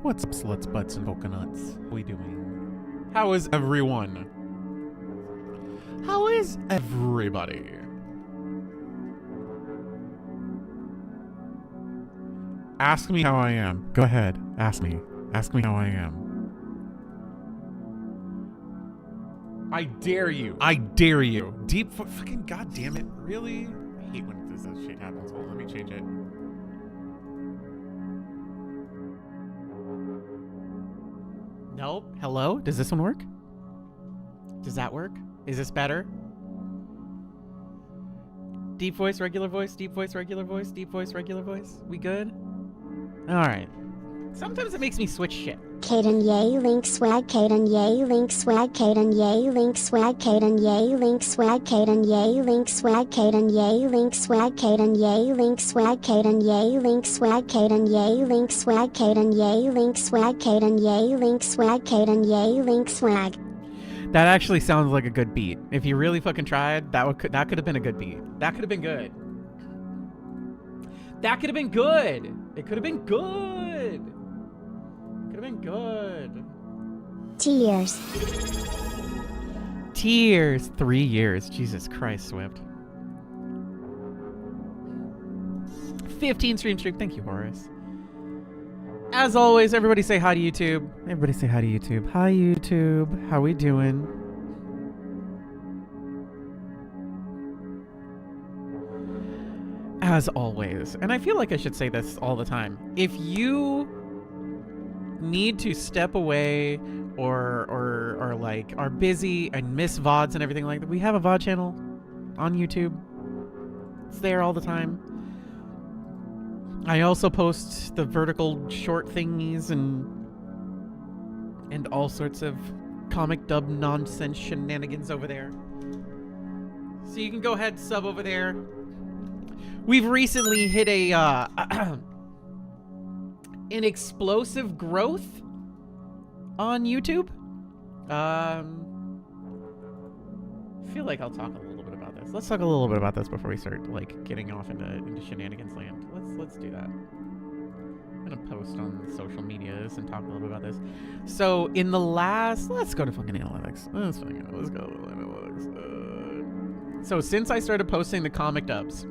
What's up, sluts, butts, and coconuts? How we doing? How is everyone? How is everybody? Ask me how I am. Go ahead. Ask me. Ask me how I am. I dare you. I dare you. Deep fucking goddamn it. Really? I hate when this shit happens. Hold on, let me change it. Nope. Hello? Does this one work? Does that work? Is this better? Deep voice, regular voice, deep voice, regular voice, deep voice, regular voice. We good? Alright. Sometimes it makes me switch shit. Kdin yay link swag Kdin yay link swag Kdin yay link swag Kdin yay link swag Kdin yay link swag Kdin yay link swag Kdin yay link swag Kdin yay link swag Kdin yay link swag Kdin yay link swag Kdin yay link swag Kdin yay link swag. That actually sounds like a good beat. If you really fucking tried, that could have been a good beat. That could have been good. That could have been good. It could have been good. Could have been good. Tears. Tears. 3 years. Jesus Christ, Swift. 15 stream streak. Thank you, Horace. As always, everybody say hi to YouTube. Everybody say hi to YouTube. Hi, YouTube. How we doing? As always, and I feel like I should say this all the time. If you need to step away or like are busy and miss VODs and everything like that, we have a VOD channel on YouTube. It's there all the time. I also post the vertical short thingies and all sorts of comic dub nonsense shenanigans over there. So you can go ahead, sub over there. We've recently hit a an explosive growth on YouTube. I feel like I'll talk a little bit about this. Let's talk a little bit about this before we start like getting off into shenanigans land. Let's do that. I'm gonna post on social medias and talk a little bit about this. So in the last, let's go to fucking analytics. Let's go to analytics. So since I started posting the comic dubs.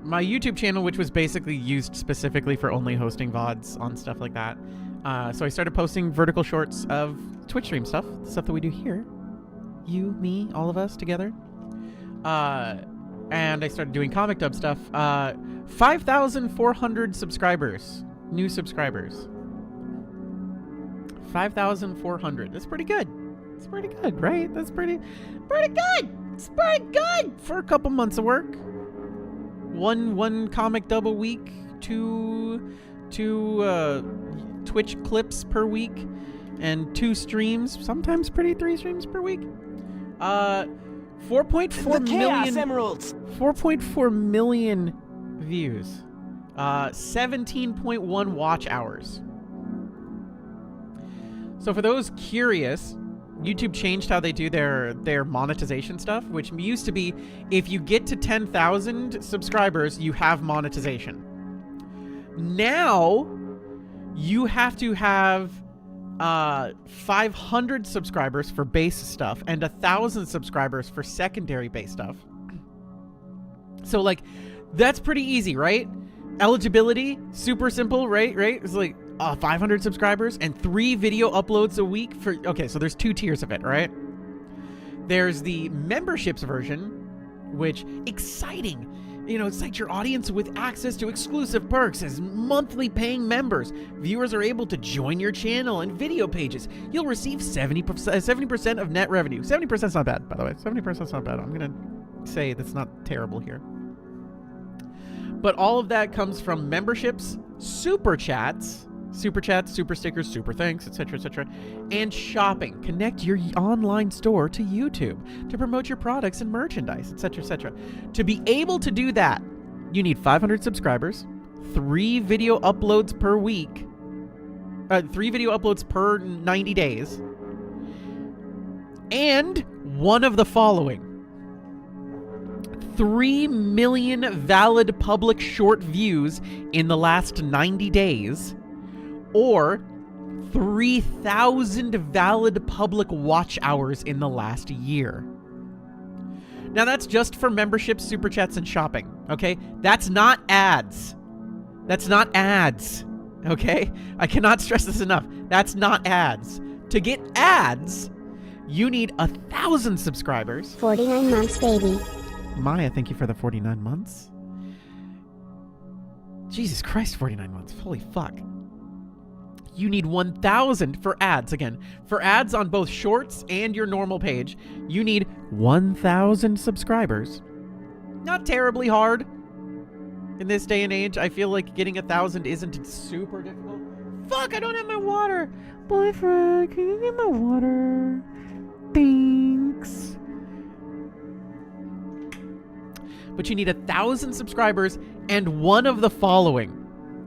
My YouTube channel, which was basically used specifically for only hosting VODs on stuff like that. So I started posting vertical shorts of Twitch stream stuff that we do here. You, me, all of us together. And I started doing comic dub stuff. 5,400 subscribers. New subscribers. 5,400. That's pretty good. It's pretty good, right? That's pretty good. It's pretty good for a couple months of work. One comic dub a week, two Twitch clips per week, and 2 streams, sometimes 3 streams per week. 4.4 million emeralds. 4.4 million views. 17.1 watch hours. So for those curious, YouTube changed how they do their monetization stuff, which used to be if you get to 10,000 subscribers, you have monetization. Now, you have to have 500 subscribers for base stuff and 1,000 subscribers for secondary base stuff. So, like, that's pretty easy, right? Eligibility, super simple, right? It's like 500 subscribers and 3 video uploads a week for... Okay, so there's 2 tiers of it, right? There's the memberships version, which... Exciting! You know, it's like your audience with access to exclusive perks as monthly paying members. Viewers are able to join your channel and video pages. You'll receive 70% of net revenue. 70%'s not bad, by the way. 70%'s not bad. I'm going to say that's not terrible here. But all of that comes from memberships, super chats, super stickers, super thanks, etc., and shopping. Connect your online store to YouTube to promote your products and merchandise, etc. To be able to do that, you need 500 subscribers, 3 video uploads per week, 3 video uploads per 90 days, and one of the following: 3 million valid public short views in the last 90 days, or 3,000 valid public watch hours in the last year. Now that's just for memberships, super chats, and shopping, okay? That's not ads. That's not ads, okay? I cannot stress this enough. That's not ads. To get ads, you need 1,000 subscribers. 49 months, baby. Maya, thank you for the 49 months. Jesus Christ, 49 months. Holy fuck. You need 1,000 for ads. Again, for ads on both shorts and your normal page, you need 1,000 subscribers. Not terribly hard in this day and age. I feel like getting 1,000 isn't super difficult. Fuck, I don't have my water. Boyfriend, can you get my water? Thanks. But you need 1,000 subscribers and one of the following.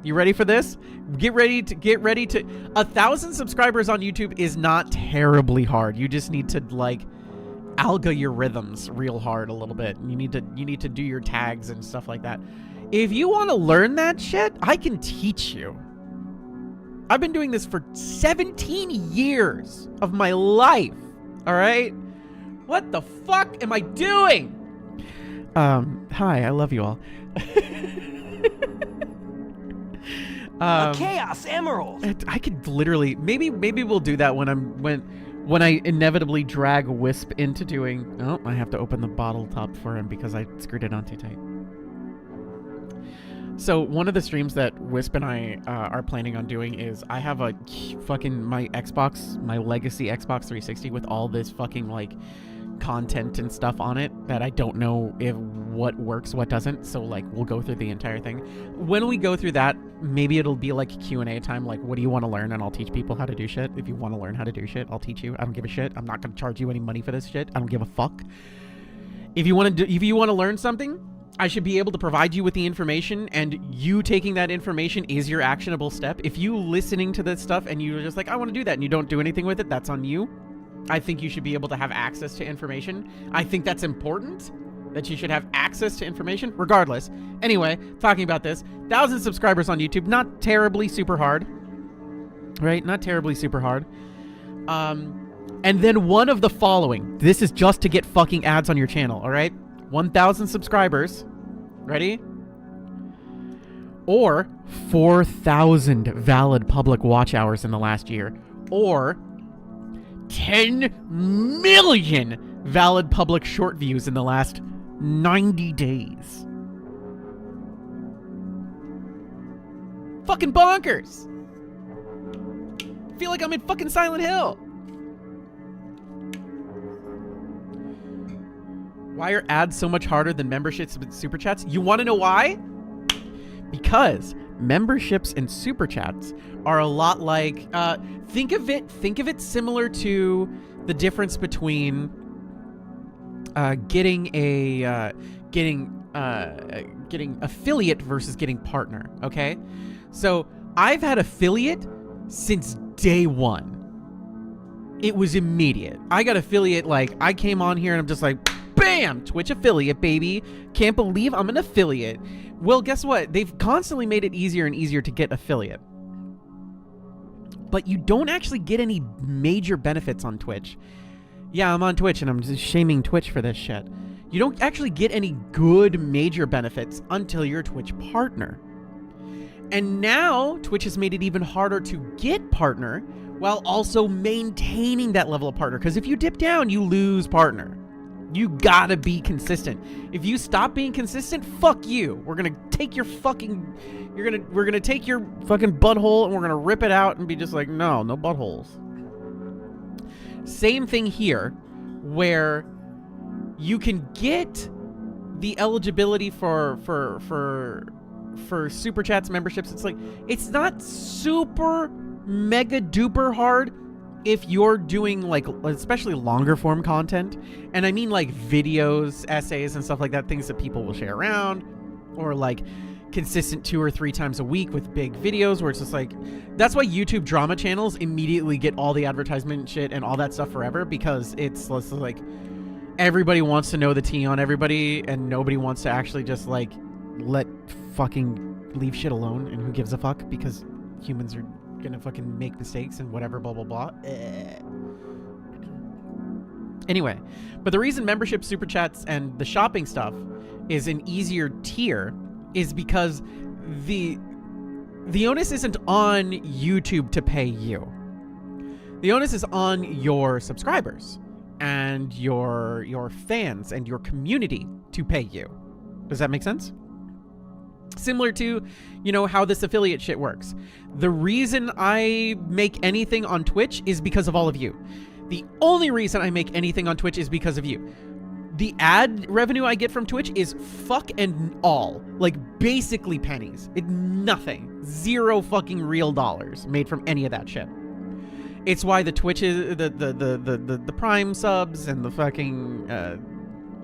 You ready for this? Get ready to 1,000 subscribers on YouTube is not terribly hard. You just need to like alga your rhythms real hard a little bit. You need to do your tags and stuff like that. If you want to learn that shit, I can teach you. I've been doing this for 17 years of my life. All right? What the fuck am I doing? Hi, I love you all. A Chaos Emerald. I could literally maybe we'll do that when I inevitably drag Wisp into doing. Oh, I have to open the bottle top for him because I screwed it on too tight. So one of the streams that Wisp and I are planning on doing is I have a fucking my legacy Xbox 360 with all this fucking like content and stuff on it that I don't know if what works, what doesn't. So like we'll go through the entire thing. When we go through that, maybe it'll be like Q&A time, like what do you want to learn, and I'll teach people how to do shit. If you want to learn how to do shit, I'll teach you. I don't give a shit. I'm not going to charge you any money for this shit. I don't give a fuck. If you want to learn something, I should be able to provide you with the information, and you taking that information is your actionable step. If you listening to this stuff and you're just like, I want to do that, and you don't do anything with it, that's on you. I think you should be able to have access to information. I think that's important, that you should have access to information, regardless. Anyway, talking about this, 1,000 subscribers on YouTube, not terribly super hard, right? Not terribly super hard. And then one of the following. This is just to get fucking ads on your channel, all right? 1,000 subscribers. Ready? Or 4,000 valid public watch hours in the last year. Or 10 million valid public short views in the last 90 days. Fucking bonkers. I feel like I'm in fucking Silent Hill. Why are ads so much harder than memberships and super chats? You want to know why? Because memberships and super chats are a lot like think of it similar to the difference between getting affiliate versus getting partner. Okay, so I've had affiliate since day one. It was immediate. I got affiliate, like I came on here and I'm just like, bam, Twitch affiliate, baby. Can't believe I'm an affiliate. Well, guess what? They've constantly made it easier and easier to get affiliate. But you don't actually get any major benefits on Twitch. Yeah, I'm on Twitch and I'm just shaming Twitch for this shit. You don't actually get any good major benefits until you're a Twitch partner. And now Twitch has made it even harder to get partner while also maintaining that level of partner. Because if you dip down, you lose partner. You gotta be consistent. If you stop being consistent, fuck you. We're gonna take your fucking, we're gonna take your fucking butthole and we're gonna rip it out and be just like, no buttholes. Same thing here, where you can get the eligibility for super chats, memberships. It's like, it's not super mega duper hard if you're doing like especially longer form content, and I mean like videos, essays and stuff like that, things that people will share around, or like consistent 2 or 3 times a week with big videos where it's just like, that's why YouTube drama channels immediately get all the advertisement shit and all that stuff forever, because it's like everybody wants to know the tea on everybody, and nobody wants to actually just like let fucking leave shit alone, and who gives a fuck, because humans are gonna fucking make mistakes and whatever, blah blah blah. Anyway, but the reason membership, super chats, and the shopping stuff is an easier tier is because the onus isn't on YouTube to pay you. The onus is on your subscribers and your fans and your community to pay you. Does that make sense? Similar to, you know, how this affiliate shit works. The reason I make anything on Twitch is because of all of you. The only reason I make anything on Twitch is because of you. The ad revenue I get from Twitch is fuck and all. Like, basically pennies. Nothing. Zero fucking real dollars made from any of that shit. It's why the Twitch is the Prime subs and the fucking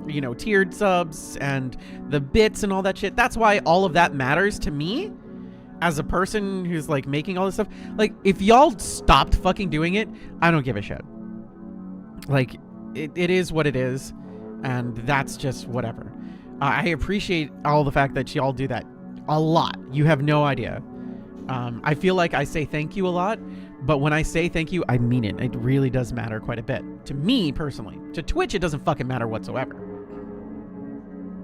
you know, tiered subs and the bits and all that shit. That's why all of that matters to me as a person who's like making all this stuff. Like, if y'all stopped fucking doing it, I don't give a shit. Like, it is what it is, and that's just whatever. I appreciate all the fact that y'all do that a lot. You have no idea. I feel like I say thank you a lot, but when I say thank you, I mean it. It really does matter quite a bit. To me, personally. To Twitch, it doesn't fucking matter whatsoever.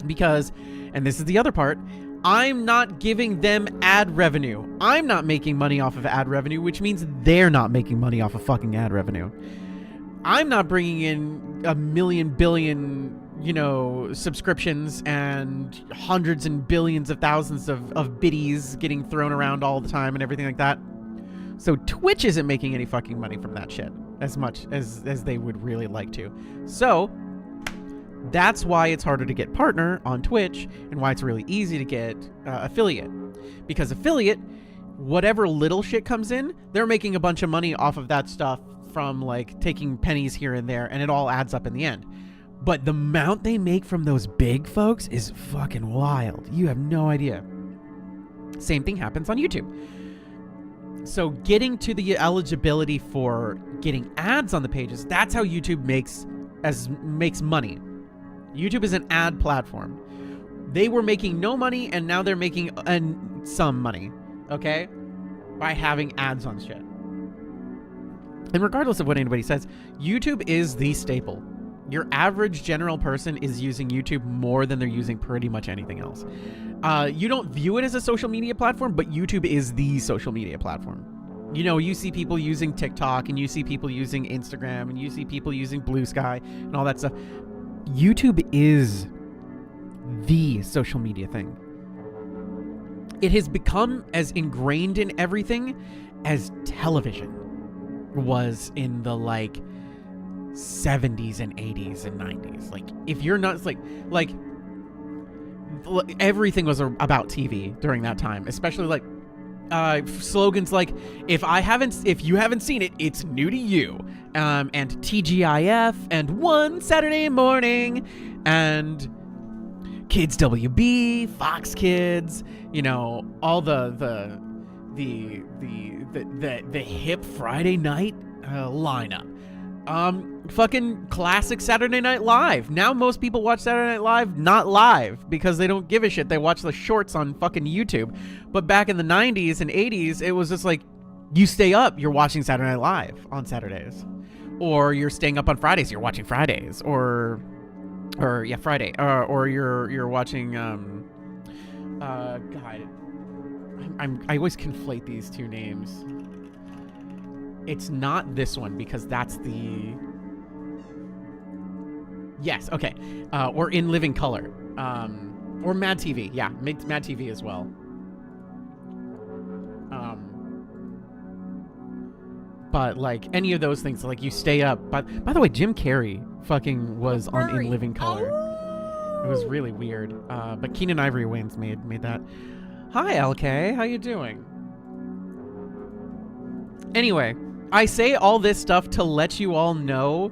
Because, and this is the other part, I'm not giving them ad revenue. I'm not making money off of ad revenue, which means they're not making money off of fucking ad revenue. I'm not bringing in a million billion, you know, subscriptions and hundreds and billions of thousands of biddies getting thrown around all the time and everything like that. So Twitch isn't making any fucking money from that shit as much as they would really like to. So that's why it's harder to get partner on Twitch, and why it's really easy to get affiliate. Because affiliate, whatever little shit comes in, they're making a bunch of money off of that stuff from like taking pennies here and there, and it all adds up in the end. But the amount they make from those big folks is fucking wild. You have no idea. Same thing happens on YouTube. So getting to the eligibility for getting ads on the pages, that's how YouTube makes money. YouTube is an ad platform. They were making no money, and now they're making some money, okay? By having ads on shit. And regardless of what anybody says, YouTube is the staple. Your average general person is using YouTube more than they're using pretty much anything else. You don't view it as a social media platform, but YouTube is the social media platform. You know, you see people using TikTok, and you see people using Instagram, and you see people using Blue Sky and all that stuff. YouTube is the social media thing. It has become as ingrained in everything as television was in the like 70s and 80s and 90s. Like, if you're not like everything was about TV during that time, especially like slogans like if you haven't seen it, it's new to you, and TGIF, and One Saturday Morning, and Kids WB, Fox Kids, you know, all the hip Friday night lineup. Fucking classic Saturday Night Live. Now most people watch Saturday Night Live not live because they don't give a shit. They watch the shorts on fucking YouTube. But back in the 90s and 80s, it was just like, you stay up, you're watching Saturday Night Live on Saturdays. Or you're staying up on Fridays, you're watching Fridays. Or yeah, Friday. Or you're watching God. I always conflate these two names. It's not this one because that's the... Yes, okay. Or In Living Color. Or Mad TV. Yeah, Mad TV as well. But, like, any of those things, like, you stay up. But, by the way, Jim Carrey fucking was on In Living Color. It was really weird. But Keenan Ivory Wayans made that. Hi, LK. How you doing? Anyway, I say all this stuff to let you all know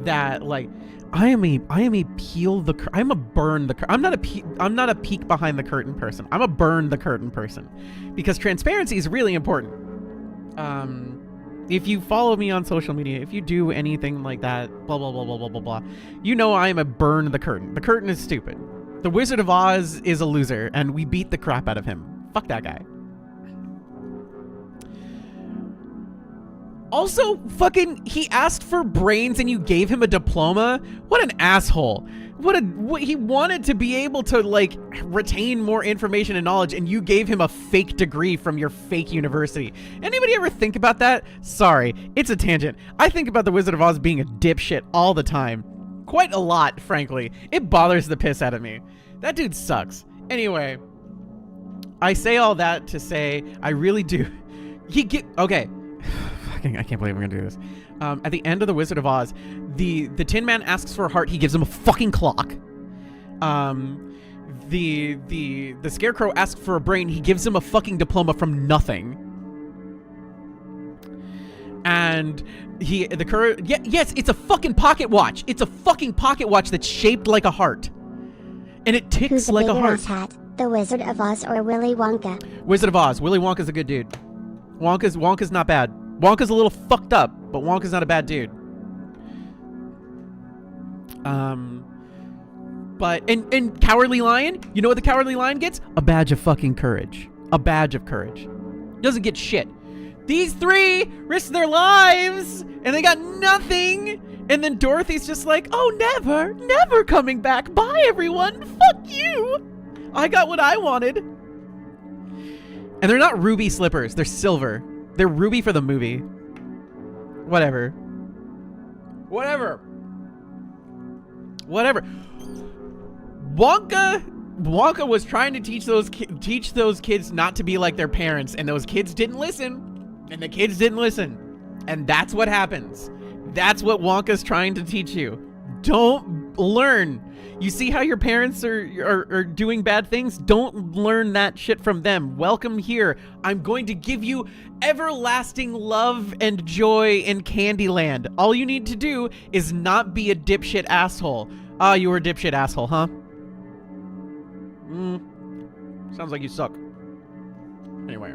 that, like, I'm a burn the curtain. I'm not a peek behind the curtain person. I'm a burn the curtain person, because transparency is really important. If you follow me on social media, if you do anything like that, blah, blah, blah, blah, blah, blah, blah, you know I am a burn the curtain. The curtain is stupid. The Wizard of Oz is a loser, and we beat the crap out of him. Fuck that guy. Also, fucking, he asked for brains and you gave him a diploma? What an asshole. What he wanted to be able to, like, retain more information and knowledge, and you gave him a fake degree from your fake university. Anybody ever think about that? Sorry, it's a tangent. I think about the Wizard of Oz being a dipshit all the time. Quite a lot, frankly. It bothers the piss out of me. That dude sucks. Anyway, I say all that to say, I really do. Okay. I can't believe we're gonna do this. At the end of the Wizard of Oz, the Tin Man asks for a heart. He gives him a fucking clock. The Scarecrow asks for a brain. He gives him a fucking diploma from nothing. And yes, it's a fucking pocket watch. It's a fucking pocket watch that's shaped like a heart, and it ticks Who's like a heart. Hat, the Wizard of Oz or Willy Wonka? Wizard of Oz. Willy Wonka's a good dude. Wonka's not bad. Wonka's a little fucked up, but Wonka's not a bad dude. But and Cowardly Lion, you know what the Cowardly Lion gets? A badge of fucking courage. A badge of courage. Doesn't get shit. These three risked their lives and they got nothing. And then Dorothy's just like, oh, never coming back. Bye, everyone. Fuck you. I got what I wanted. And they're not ruby slippers. They're silver. They're ruby for the movie. Whatever. Wonka was trying to teach those kids not to be like their parents, and those kids didn't listen. And the kids didn't listen. And that's what happens. That's what Wonka's trying to teach you. Don't learn. You see how your parents are doing bad things? Don't learn that shit from them. Welcome here. I'm going to give you everlasting love and joy in Candyland. All you need to do is not be a dipshit asshole. Ah, you were a dipshit asshole, huh? Sounds like you suck. Anyway.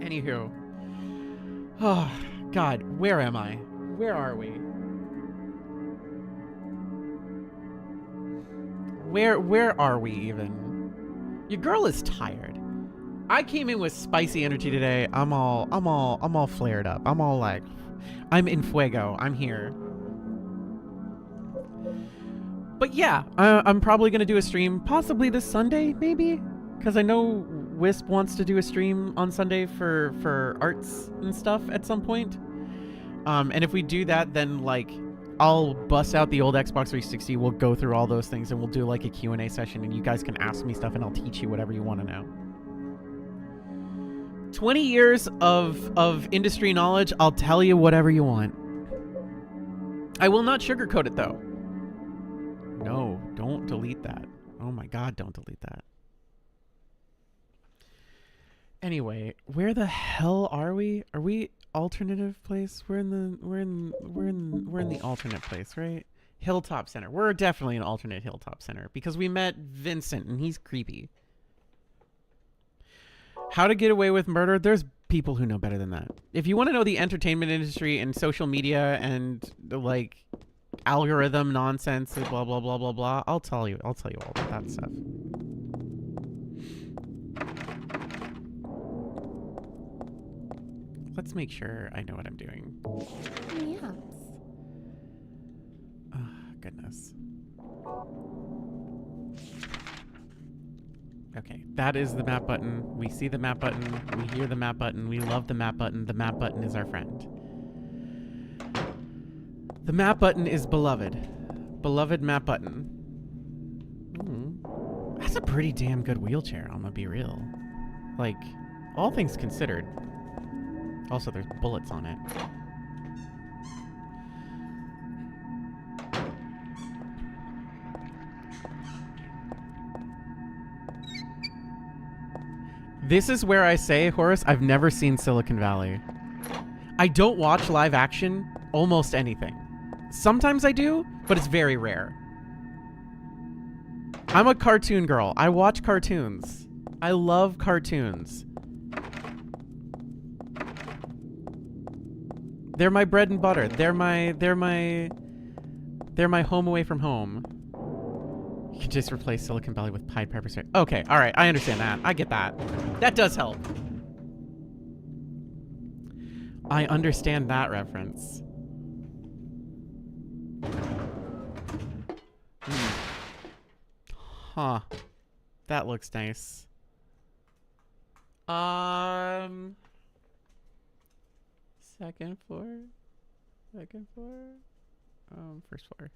Anywho. Oh, God, where am I? Where are we? Where are we even? Your girl is tired. I came in with spicy energy today. I'm all flared up. I'm all like, I'm in fuego. I'm here. But yeah, I'm probably gonna do a stream, possibly this Sunday, maybe, because I know Wisp wants to do a stream on Sunday for arts and stuff at some point. And if we do that, then like, I'll bust out the old Xbox 360. We'll go through all those things and we'll do like a Q&A session, and you guys can ask me stuff and I'll teach you whatever you want to know. 20 years of industry knowledge. I'll tell you whatever you want. I will not sugarcoat it though. No, don't delete that. Oh my God, don't delete that. Anyway, where the hell are we? Are we alternative place? We're in the alternate place, right? Hilltop Center. We're definitely an alternate Hilltop Center because we met Vincent and he's creepy. How to get away with murder? There's people who know better than that. If you want to know the entertainment industry and social media and like algorithm nonsense and blah blah blah blah blah, I'll tell you all about that stuff. Let's make sure I know what I'm doing. Yes. Oh, goodness. Okay, that is the map button. We see the map button. We hear the map button. We love the map button. The map button is our friend. The map button is beloved. Beloved map button. That's a pretty damn good wheelchair, I'm gonna be real. Like, all things considered. Also, there's bullets on it. This is where I say, Horace, I've never seen Silicon Valley. I don't watch live action almost anything. Sometimes I do, but it's very rare. I'm a cartoon girl. I watch cartoons. I love cartoons. They're my bread and butter. They're my home away from home. You can just replace Silicon Valley with Pied Piper's Pipe. Okay, all right, I understand that. I get that. That does help. I understand that reference. Huh. That looks nice. Second floor. Second floor. First floor.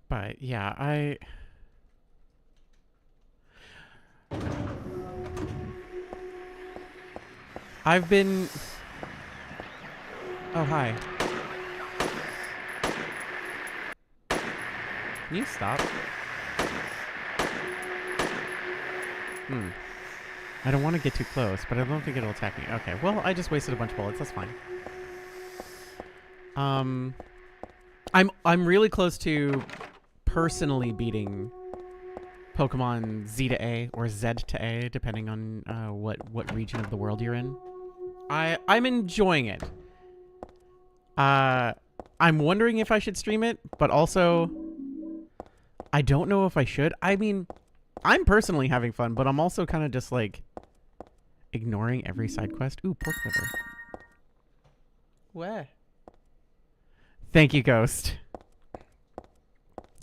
But yeah, I've been... Oh, hi. Can you stop? I don't want to get too close, but I don't think it'll attack me. Okay, well, I just wasted a bunch of bullets. That's fine. I'm really close to personally beating Pokemon Z to A or Z to A, depending on what region of the world you're in. I'm enjoying it. I'm wondering if I should stream it, but also I don't know if I should. I mean, I'm personally having fun, but I'm also kind of just like ignoring every side quest. Ooh, pork liver. Where? Thank you, Ghost.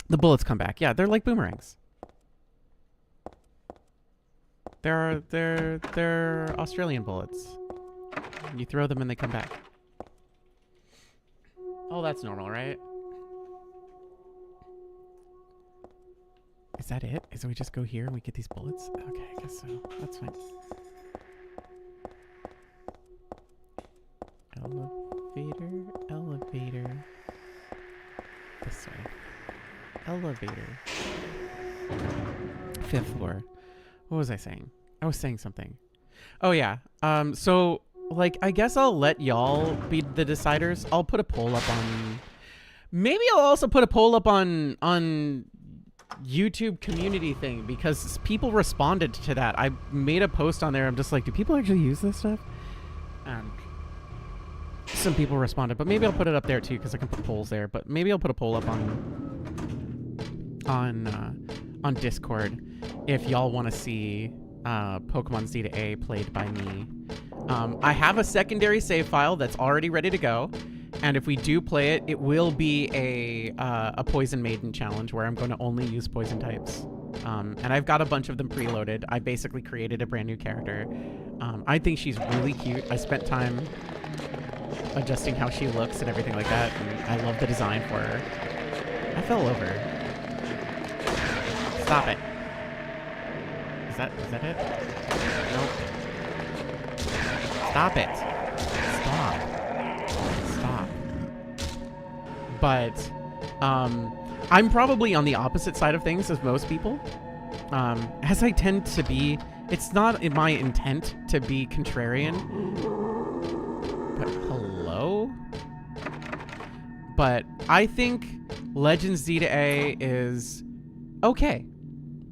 The bullets come back. Yeah, they're like boomerangs. They're Australian bullets. You throw them and they come back. Oh, that's normal, right? Is that it? Is it we just go here and we get these bullets? Okay, I guess so. That's fine. Elevator, elevator. This way. Elevator. 5th floor. What was I saying? I was saying something. Oh yeah. So like I guess I'll let y'all be the deciders. I'll put a poll up on... Maybe I'll also put a poll up on YouTube community thing, because people responded to that. I made a post on there. I'm just like, do people actually use this stuff? And some people responded, but maybe I'll put it up there too, because I can put polls there. But maybe I'll put a poll up on Discord if y'all want to see Pokemon Z to A played by me. I have a secondary save file that's already ready to go, and if we do play it, it will be a Poison Maiden challenge where I'm going to only use poison types. And I've got a bunch of them preloaded. I basically created a brand new character. I think she's really cute. I spent time adjusting how she looks and everything like that, and I love the design for her. I fell over. Stop it. Is that it? Nope. Stop it. Stop. But I'm probably on the opposite side of things as most people. As I tend to be, it's not in my intent to be contrarian. But hello? But I think Legends Z to A is okay.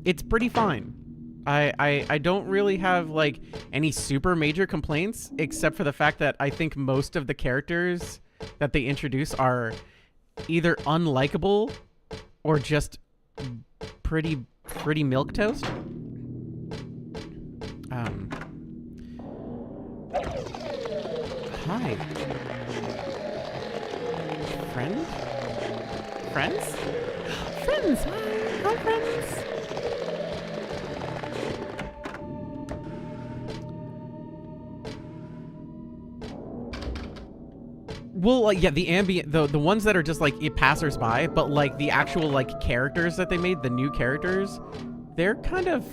It's pretty fine. I don't really have like any super major complaints, except for the fact that I think most of the characters that they introduce are either unlikable or just pretty milquetoast. Hi. Friend? Friends? Friends! Hi, friends! Well, yeah, the ambient, the ones that are just like passers-by, but like the actual like characters that they made, the new characters, they're kind of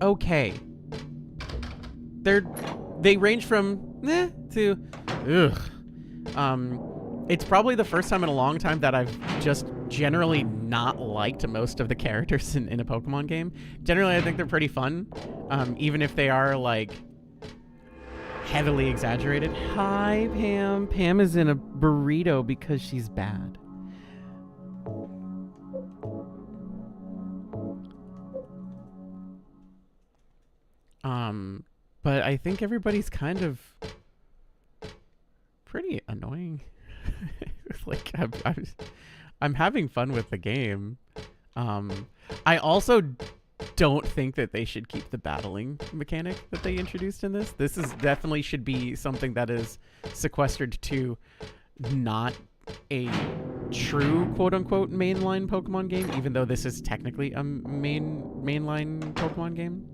okay. They range from to ugh. It's probably the first time in a long time that I've just generally not liked most of the characters in a Pokemon game. Generally, I think they're pretty fun, even if they are like heavily exaggerated. Hi, Pam. Pam is in a burrito because she's bad. But I think everybody's kind of pretty annoying. Like I'm having fun with the game. I also don't think that they should keep the battling mechanic that they introduced in this. This is definitely should be something that is sequestered to not a true quote-unquote mainline Pokemon game, even though this is technically a mainline Pokemon game.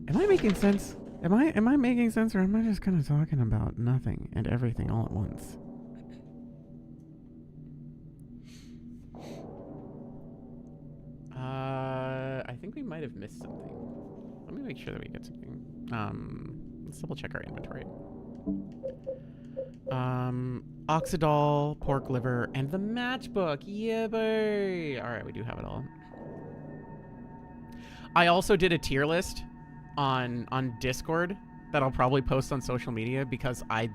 Am I making sense? Am I making sense, or am I just kind of talking about nothing and everything all at once? I think we might have missed something. Let me make sure that we get something. Let's double check our inventory. Oxidol, pork liver, and the matchbook. Yeah, boy. All right, we do have it all. I also did a tier list on Discord that I'll probably post on social media because I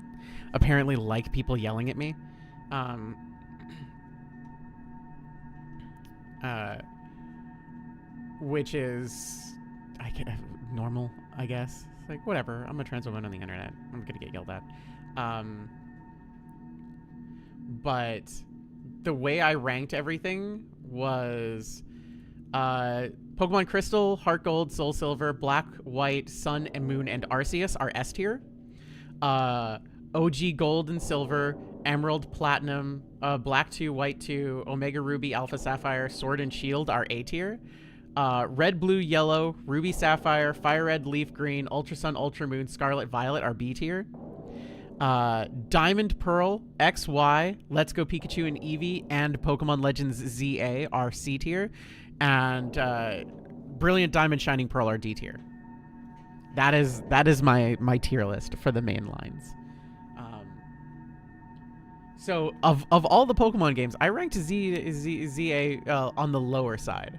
apparently like people yelling at me. Which is normal, I guess. It's like, whatever. I'm a trans woman on the internet. I'm gonna get yelled at. But the way I ranked everything was Pokemon Crystal, Heart Gold, Soul Silver, Black, White, Sun and Moon, and Arceus are S tier. OG Gold and Silver, Emerald, Platinum, Black 2, White 2, Omega Ruby, Alpha Sapphire, Sword and Shield are A tier. Red, Blue, Yellow, Ruby, Sapphire, Fire Red, Leaf Green, Ultra Sun, Ultra Moon, Scarlet, Violet are B tier. Diamond, Pearl, X, Y, Let's Go Pikachu and Eevee, and Pokemon Legends ZA are C tier. And Brilliant Diamond, Shining Pearl are D tier. That is my tier list for the main lines. So of all the Pokemon games, I ranked ZA on the lower side.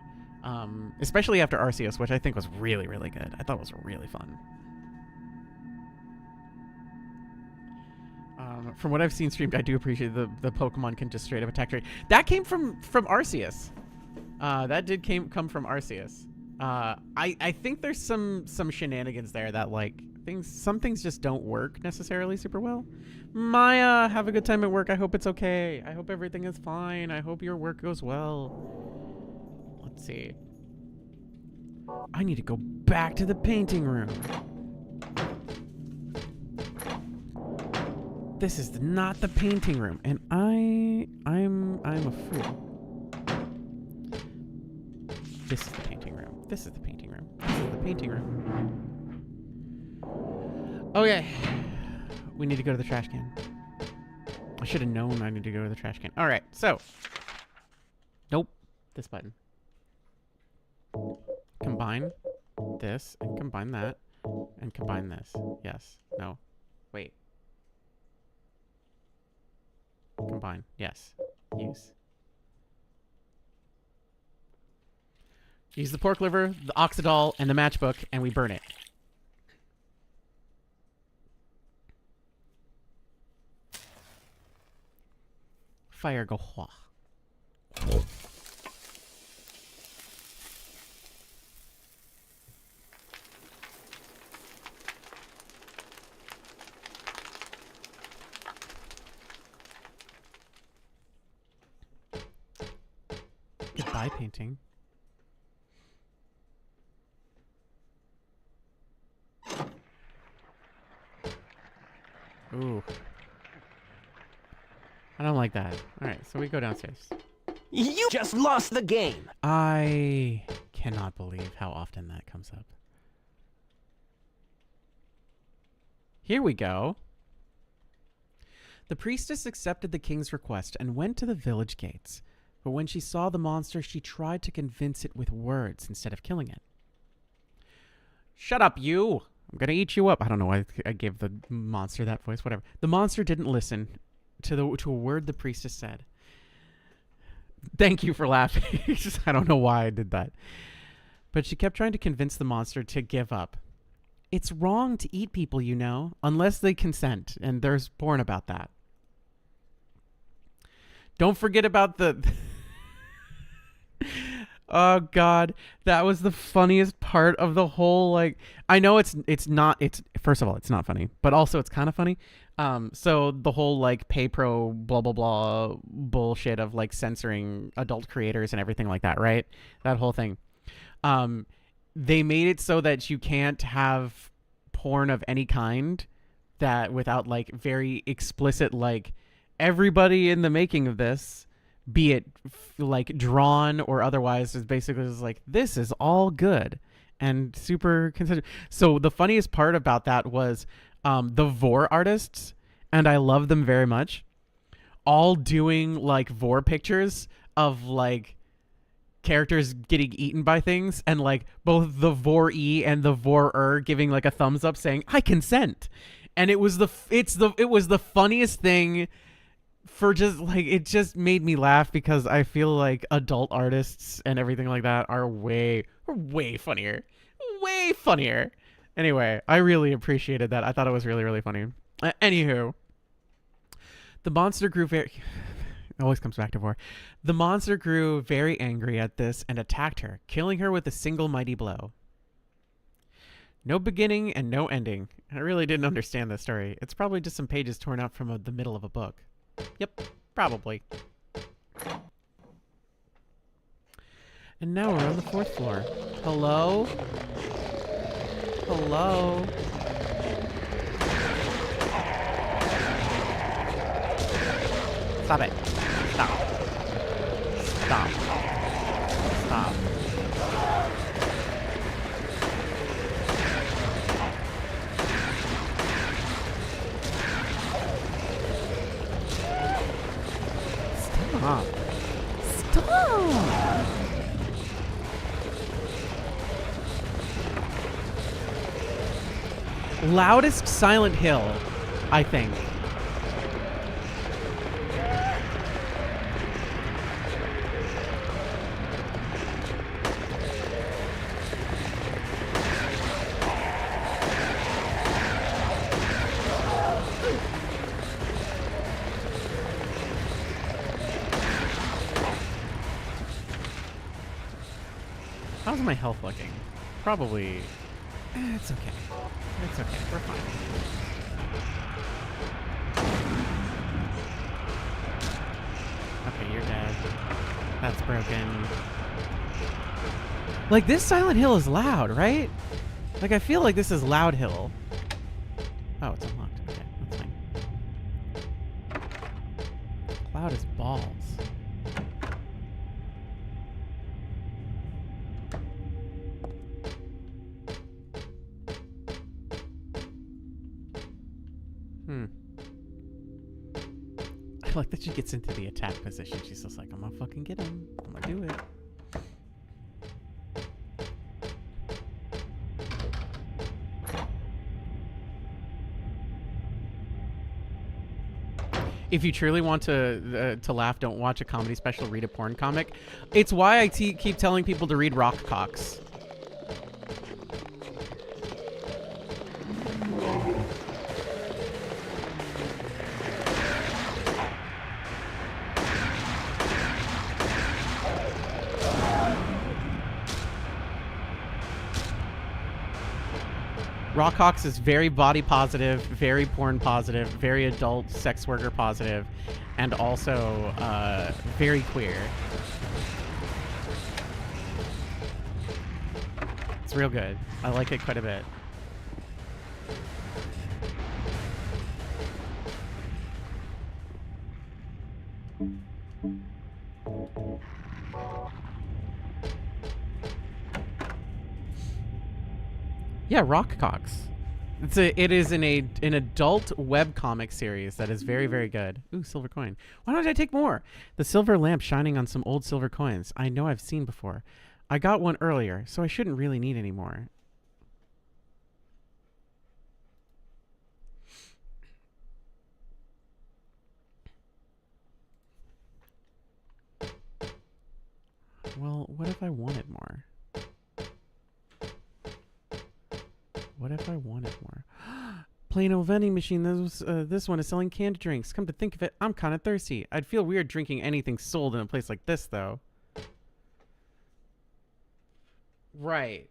Especially after Arceus, which I think was really, really good. I thought it was really fun. From what I've seen streamed, I do appreciate the Pokemon can just straight up attack trade. That came from Arceus. That did come from Arceus. I think there's some shenanigans there that like some things just don't work necessarily super well. Maya, have a good time at work. I hope it's okay. I hope everything is fine. I hope your work goes well. Let's see. I need to go back to the painting room. This is not the painting room, and I'm a fool. This is the painting room. This is the painting room. This is the painting room. Okay. We need to go to the trash can. I should have known I need to go to the trash can. All right, so. Nope. This button. Combine this and combine that and combine this. Yes. No. Wait. Combine. Yes. Use. Use the pork liver, the oxidol, and the matchbook, and we burn it. Fire go hua. Goodbye, painting. Ooh. I don't like that. Alright, so we go downstairs. You just lost the game! I cannot believe how often that comes up. Here we go. The priestess accepted the king's request and went to the village gates. But when she saw the monster, she tried to convince it with words instead of killing it. Shut up, you! I'm gonna eat you up. I don't know why I gave the monster that voice, whatever. The monster didn't listen to a word the priestess said. Thank you for laughing. I don't know why I did that. But she kept trying to convince the monster to give up. It's wrong to eat people, you know, unless they consent, and there's porn about that. Don't forget about the... Oh God, that was the funniest part of the whole. Like, I know it's not. It's first of all, it's not funny, but also it's kind of funny. So the whole like pay pro blah blah blah bullshit of like censoring adult creators and everything like that, right? That whole thing. They made it so that you can't have porn of any kind that without like very explicit like everybody in the making of this, be it like drawn or otherwise, is basically just like this is all good and super considered. So the funniest part about that was the vor artists, and I love them very much, all doing like vor pictures of like characters getting eaten by things, and like both the vor-e and the vor-er giving like a thumbs up saying I consent. And it was the funniest thing, for just like, it just made me laugh because I feel like adult artists and everything like that are way funnier. Way funnier. Anyway, I really appreciated that. I thought it was really, really funny. Anywho, the monster grew very... It always comes back to Vor. The monster grew very angry at this and attacked her, killing her with a single mighty blow. No beginning and no ending. I really didn't understand this story. It's probably just some pages torn out from the middle of a book. Yep, probably. And now we're on the 4th floor. Hello? Hello? Stop it. Stop. Stop. Stop. Stop. Stop. Loudest Silent Hill, I think. How's my health looking? Probably... it's okay. It's okay. We're fine. Okay, you're dead. That's broken. Like, this Silent Hill is loud, right? Like, I feel like this is Loud Hill. Oh, it's unlocked. Okay, that's fine. Loud as balls. I like that she gets into the attack position. She's just like, I'm gonna fucking get him. I'm gonna do it. If you truly want to laugh, don't watch a comedy special, read a porn comic. It's why I keep telling people to read Rock Cox. Rock Hawks is very body positive, very porn positive, very adult sex worker positive, and also very queer. It's real good. I like it quite a bit. Yeah, Rock Cox. It is an adult webcomic series that is very, very good. Ooh, silver coin. Why don't I take more? The silver lamp shining on some old silver coins. I know I've seen before. I got one earlier, so I shouldn't really need any more. Well, what if I wanted more? What if I wanted more? Plain old vending machine. This one is selling canned drinks. Come to think of it, I'm kind of thirsty. I'd feel weird drinking anything sold in a place like this, though. Right.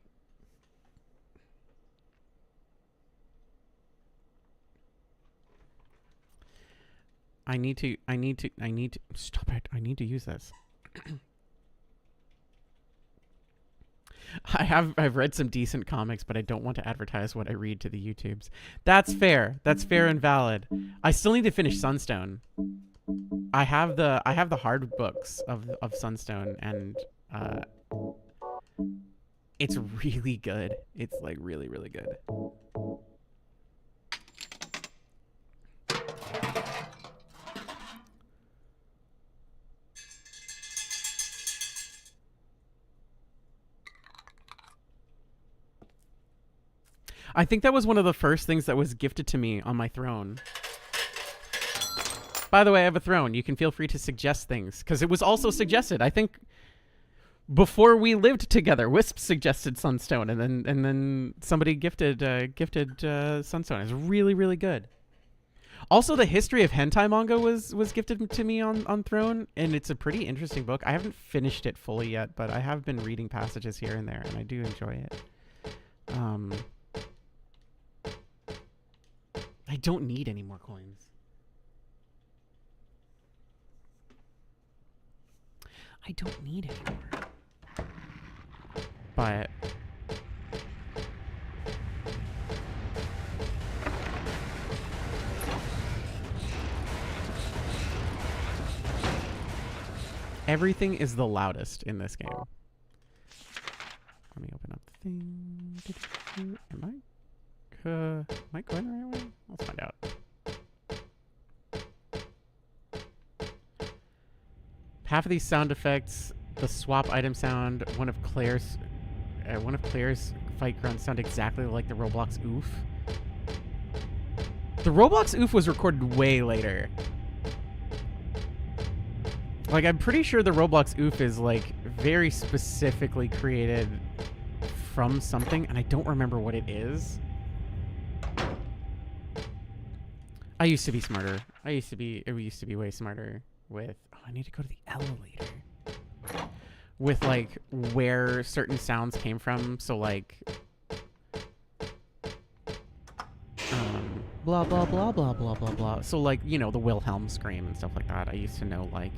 I need to stop it. I need to use this. I've read some decent comics, but I don't want to advertise what I read to the YouTubes. That's fair. That's fair and valid. I still need to finish Sunstone. I have the hard books of Sunstone, and it's really good. It's like really, really good. I think that was one of the first things that was gifted to me on my throne. By the way, I have a throne. You can feel free to suggest things, because it was also suggested. I think before we lived together, Wisp suggested Sunstone, and then somebody gifted Sunstone. It's really, really good. Also, the history of hentai manga was gifted to me on Throne, and it's a pretty interesting book. I haven't finished it fully yet, but I have been reading passages here and there, and I do enjoy it. I don't need any more coins. I don't need any more. But everything is the loudest in this game. Let me open up the thing. Am I going the right way? Let's find out. Half of these sound effects, the swap item sound, one of Claire's fight grunts sound exactly like the Roblox oof. The Roblox oof was recorded way later. Like, I'm pretty sure the Roblox oof is like very specifically created from something, and I don't remember what it is. I used to be smarter. We used to be way smarter with, oh, I need to go to the elevator. With like where certain sounds came from. So like, blah, blah, blah, blah, blah, blah, blah. So like, you know, the Wilhelm scream and stuff like that. I used to know like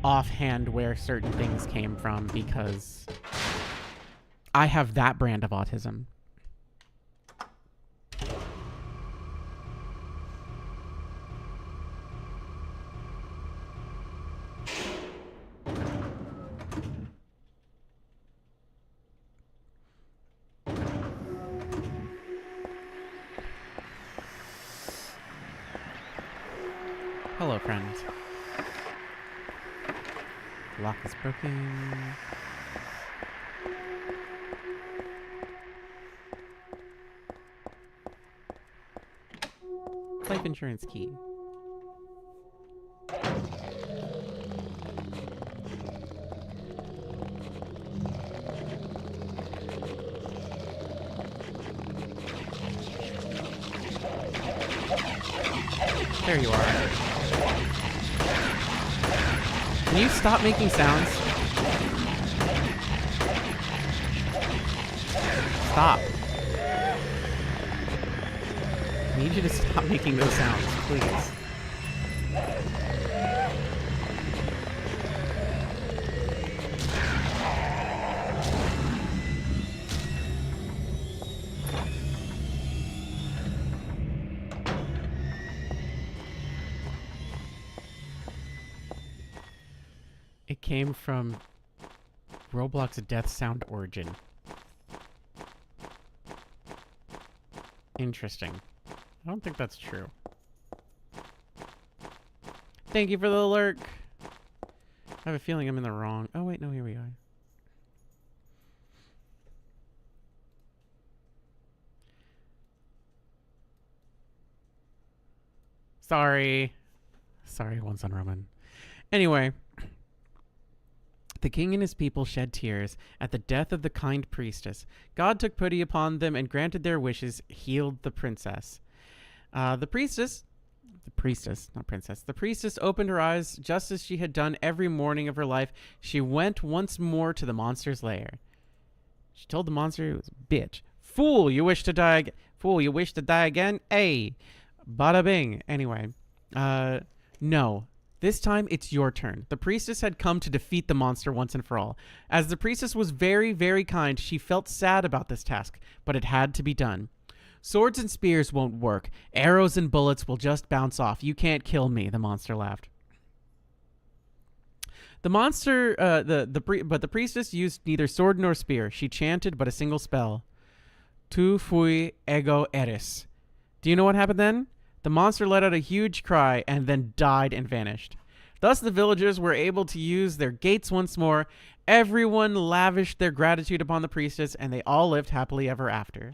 offhand where certain things came from because I have that brand of autism. Hello, friend. Lock is broken. Life insurance key. There you are. Can you stop making sounds? Stop. I need you to stop making those sounds, please. It came from Roblox Death Sound Origin. Interesting. I don't think that's true. Thank you for the lurk. I have a feeling I'm in the wrong. Oh, wait, no, here we are. Sorry. Sorry, once on Roman. Anyway. The king and his people shed tears at the death of the kind priestess. God took pity upon them and granted their wishes, healed the princess. The priestess, not princess. The priestess opened her eyes just as she had done every morning of her life. She went once more to the monster's lair. She told the monster it was a bitch. Fool, you wish to die again? Fool, you wish to die again? Hey, bada bing. Anyway, no. This time, it's your turn. The priestess had come to defeat the monster once and for all. As the priestess was very, very kind, she felt sad about this task, but it had to be done. Swords and spears won't work. Arrows and bullets will just bounce off. You can't kill me, the monster laughed. The monster, but the priestess used neither sword nor spear. She chanted but a single spell. Tu fui ego eris. Do you know what happened then? The monster let out a huge cry and then died and vanished. Thus the villagers were able to use their gates once more. Everyone lavished their gratitude upon the priestess, and they all lived happily ever after.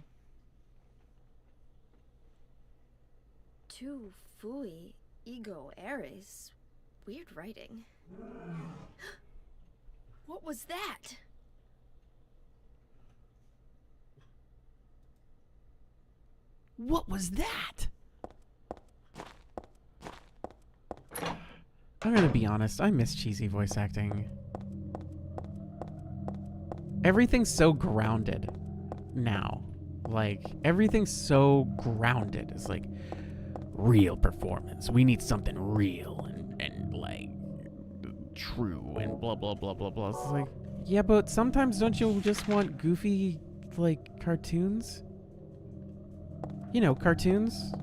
Tu fui ego eris. Weird writing. What was that? What was that? I'm gonna be honest, I miss cheesy voice acting. Everything's so grounded now. Like, everything's so grounded. It's like, real performance. We need something real and like, true and blah, blah, blah, blah, blah. It's like, yeah, but sometimes don't you just want goofy, like, cartoons? You know, cartoons.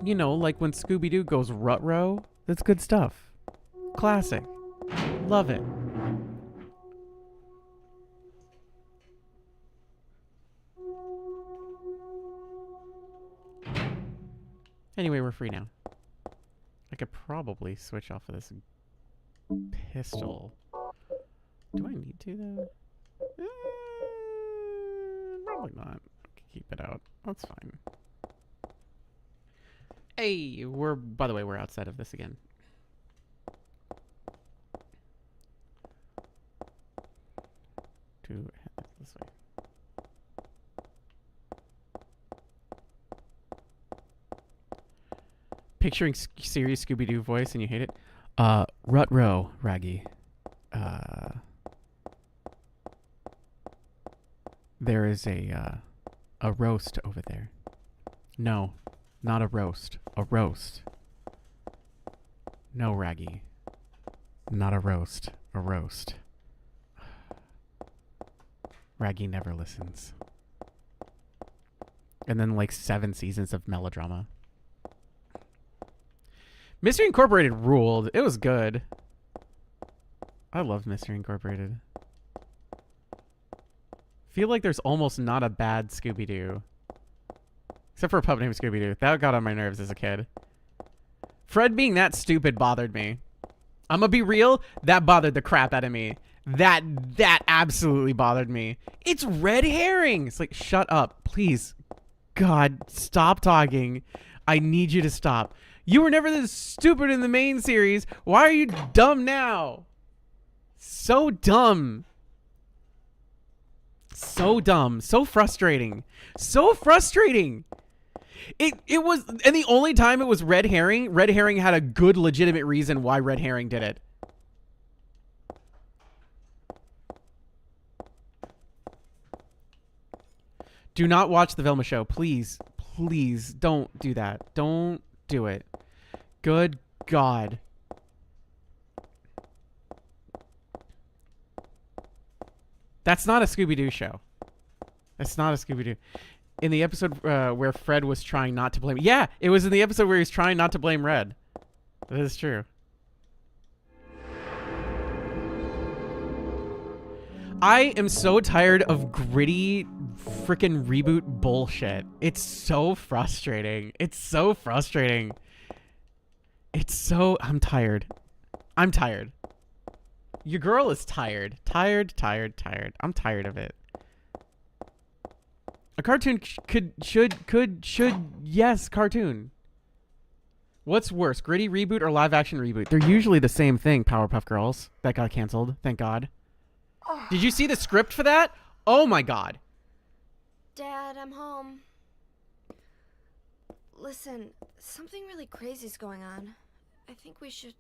You know, like when Scooby-Doo goes rut-row. That's good stuff. Classic. Love it. Anyway, we're free now. I could probably switch off of this pistol. Do I need to, though? Probably not. I can keep it out. That's fine. Hey, by the way, we're outside of this again. This way. Picturing serious Scooby-Doo voice and you hate it? Rut-row, Raggy. There is a roast over there. No, not a roast. A roast. No, Raggy. Not a roast. A roast. Raggy never listens. And then like 7 seasons of melodrama. Mystery Incorporated ruled. It was good. I love Mystery Incorporated. Feel like there's almost not a bad Scooby-Doo. Except for a pup named Scooby-Doo. That got on my nerves as a kid. Fred being that stupid bothered me. I'm gonna be real. That bothered the crap out of me. That absolutely bothered me. It's red herring. It's like, shut up. Please. God, stop talking. I need you to stop. You were never this stupid in the main series. Why are you dumb now? So dumb. So dumb. So frustrating. So frustrating. It was, and the only time it was red herring had a good legitimate reason why red herring did it. Do not watch the Velma show. Please, please don't do that. Don't do it. Good God. That's not a Scooby-Doo show. That's not a Scooby-Doo. In the episode where Fred was trying not to blame... Yeah, it was in the episode where he was trying not to blame Red. That is true. I am so tired of gritty freaking reboot bullshit. It's so frustrating. It's so frustrating. It's so... I'm tired. I'm tired. Your girl is tired. Tired. I'm tired of it. A cartoon should, yes, cartoon. What's worse, gritty reboot or live action reboot? They're usually the same thing, Powerpuff Girls. That got canceled, thank God. Oh. Did you see the script for that? Oh my God. Dad, I'm home. Listen, something really crazy's going on. I think we should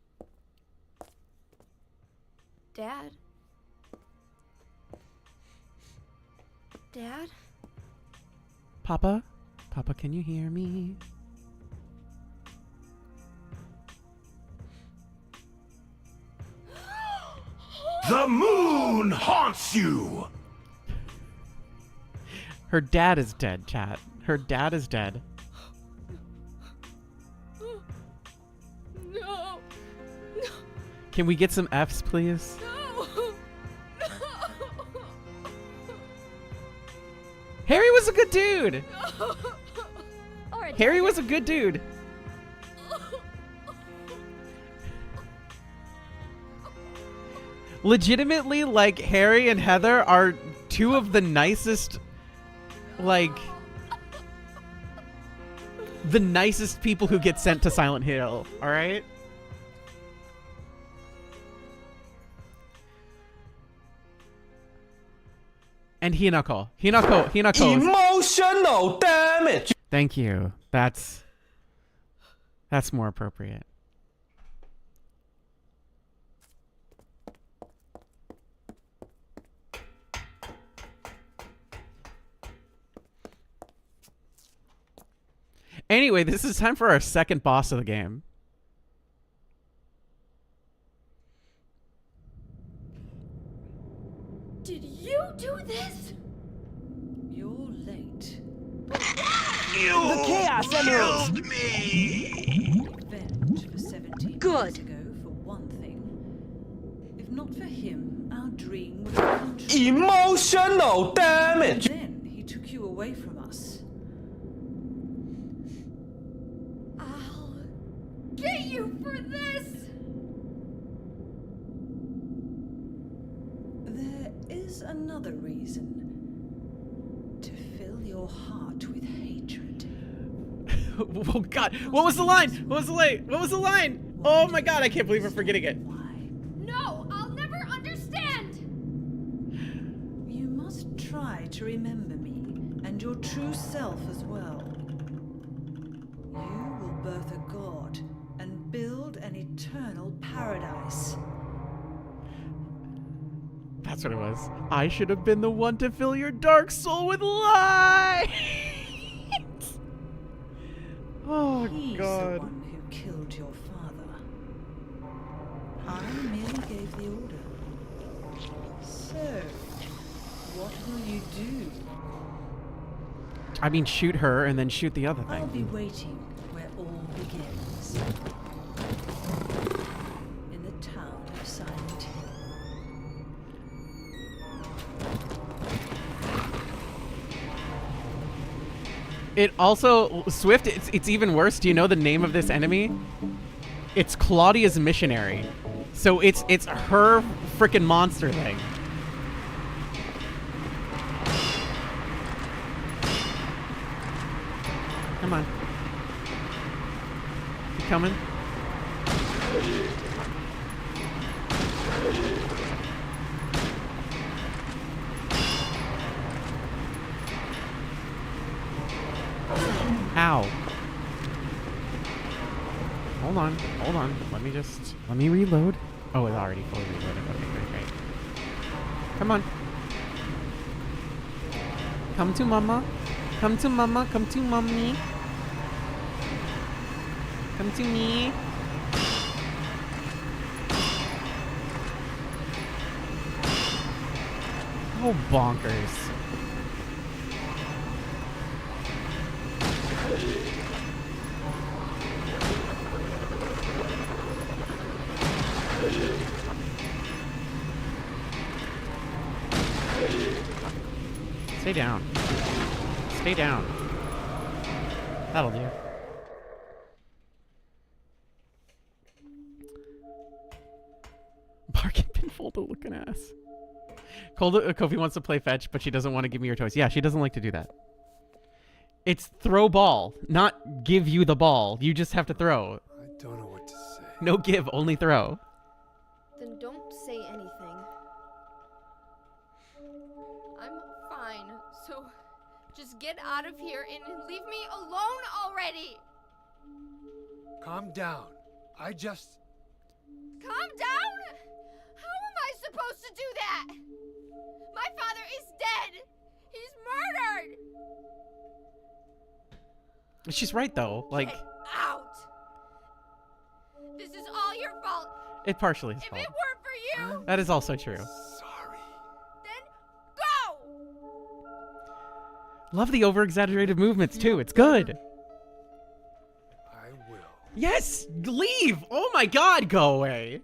Dad? Dad? Papa? Papa, can you hear me? The moon haunts you! Her dad is dead, chat. Her dad is dead. No. Can we get some Fs, please? No. Harry was a good dude. Or a Harry was a good dude. Legitimately, like, Harry and Heather are two of the nicest, like, the nicest people who get sent to Silent Hill, alright? And Hinako. Emotional damage! Thank you. That's more appropriate. Anyway, this is time for our second boss of the game. Did you do this? You're late. The Chaos Emerald! Revenge for 17 Good. years ago, for one thing. If not for him, our dream would have come true. Emotional damage! Then he took you away from us. I'll get you for this! There is another reason. To fill your heart with hatred. Oh god, what was the line? What was the line? What was the line? Oh my god, I can't believe we're forgetting it. Why? No, I'll never understand! You must try to remember me, and your true self as well. You will birth a god, and build an eternal paradise. That's what it was. I should have been the one to fill your dark soul with light. Oh He's god. the one who killed your father. I merely gave the order. So, what will you do? I mean, shoot her and then shoot the other I'll be thing. waiting where all begins. In the town of Silent Hill. It also, Swift, it's even worse. Do you know the name of this enemy? It's Claudia's Missionary. So it's her frickin' monster thing. Come on. You coming? Ow. Hold on, hold on. Let me reload. Oh, it's already fully reloaded. Okay, great. Come on. Come to mama. Come to mama. Come to mommy. Come to me. Oh, bonkers. Stay down. Stay down. That'll do. Bargain pinfold the looking ass. Kofi wants to play fetch, but she doesn't want to give me your toys. Yeah, she doesn't like to do that. It's throw ball, not give you the ball. You just have to throw. I don't know what to say. No give, only throw. Then don't say anything. I'm fine, so just get out of here and leave me alone already! Calm down. I just... Calm down? How am I do that! My father is dead! He's murdered! She's right though. Like, Get out! This is all your fault. it partially is If fault. it weren't for you, That is also true. Sorry. then go! Love the over-exaggerated movements too. It's good. I will. Yes, leave. Oh my God, go away.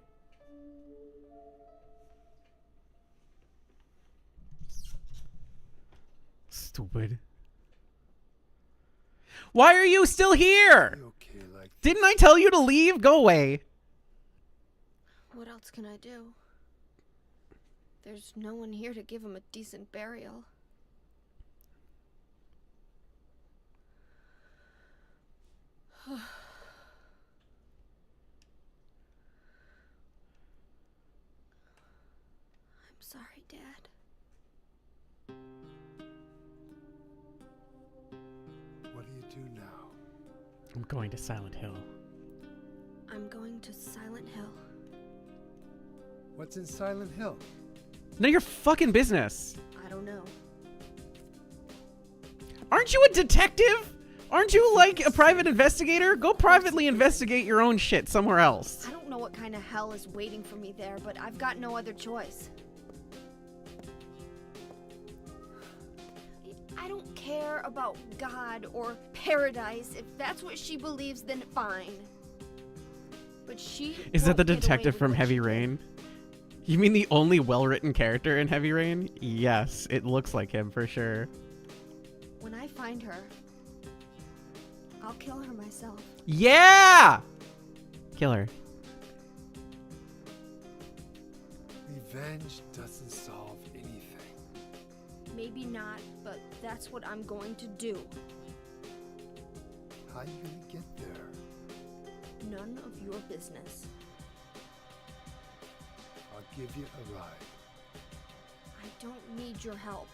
Stupid. Why are you still here? You okay like Didn't I tell you to leave? Go away. What else can I do? There's no one here to give him a decent burial. I'm sorry, Dad. What do you do now? I'm going to Silent Hill. I'm going to Silent Hill. What's in Silent Hill? None of your fucking business. I don't know. Aren't you a detective? Aren't you like a private investigator? Go privately investigate your own shit somewhere else. I don't know what kind of hell is waiting for me there, but I've got no other choice. I don't care about God or paradise. If that's what she believes, then fine. But she Is that the won't get away detective with from what Heavy she did. Rain? You mean the only well-written character in Heavy Rain? Yes, it looks like him for sure. When I find her, I'll kill her myself. Yeah! Kill her. Revenge doesn't solve anything. Maybe not, but that's what I'm going to do. How you gonna get there? None of your business. I'll give you a ride. I don't need your help.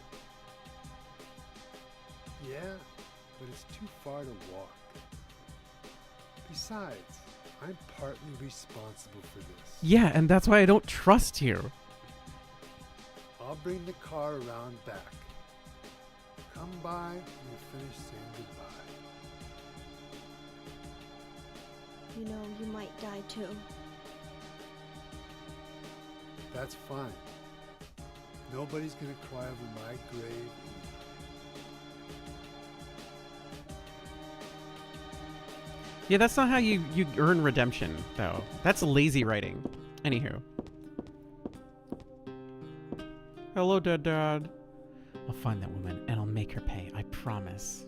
Yeah, but it's too far to walk. Besides, I'm partly responsible for this. Yeah, and that's why I don't trust you. I'll bring the car around back. Come by when you finish saying goodbye. You know, you might die too. That's fine. Nobody's gonna cry over my grave. Yeah, that's not how you earn redemption, though. That's lazy writing. Anywho. Hello, Dad. I'll find that woman, and I'll make her pay. I promise.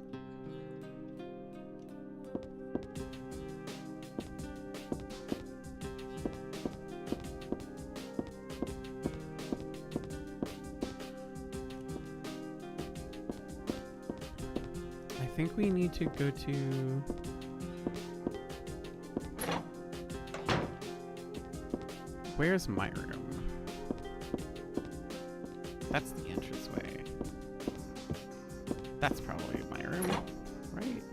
I think we need to go to... Where's my room? That's the entranceway. That's probably my room, right?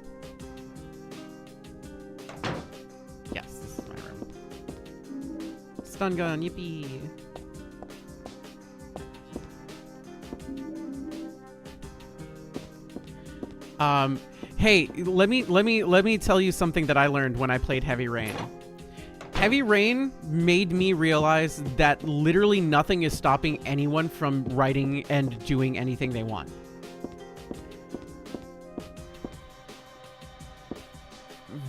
Yes, this is my room. Stun gun, yippee! Hey, let me tell you something that I learned when I played Heavy Rain. Heavy Rain made me realize that literally nothing is stopping anyone from writing and doing anything they want.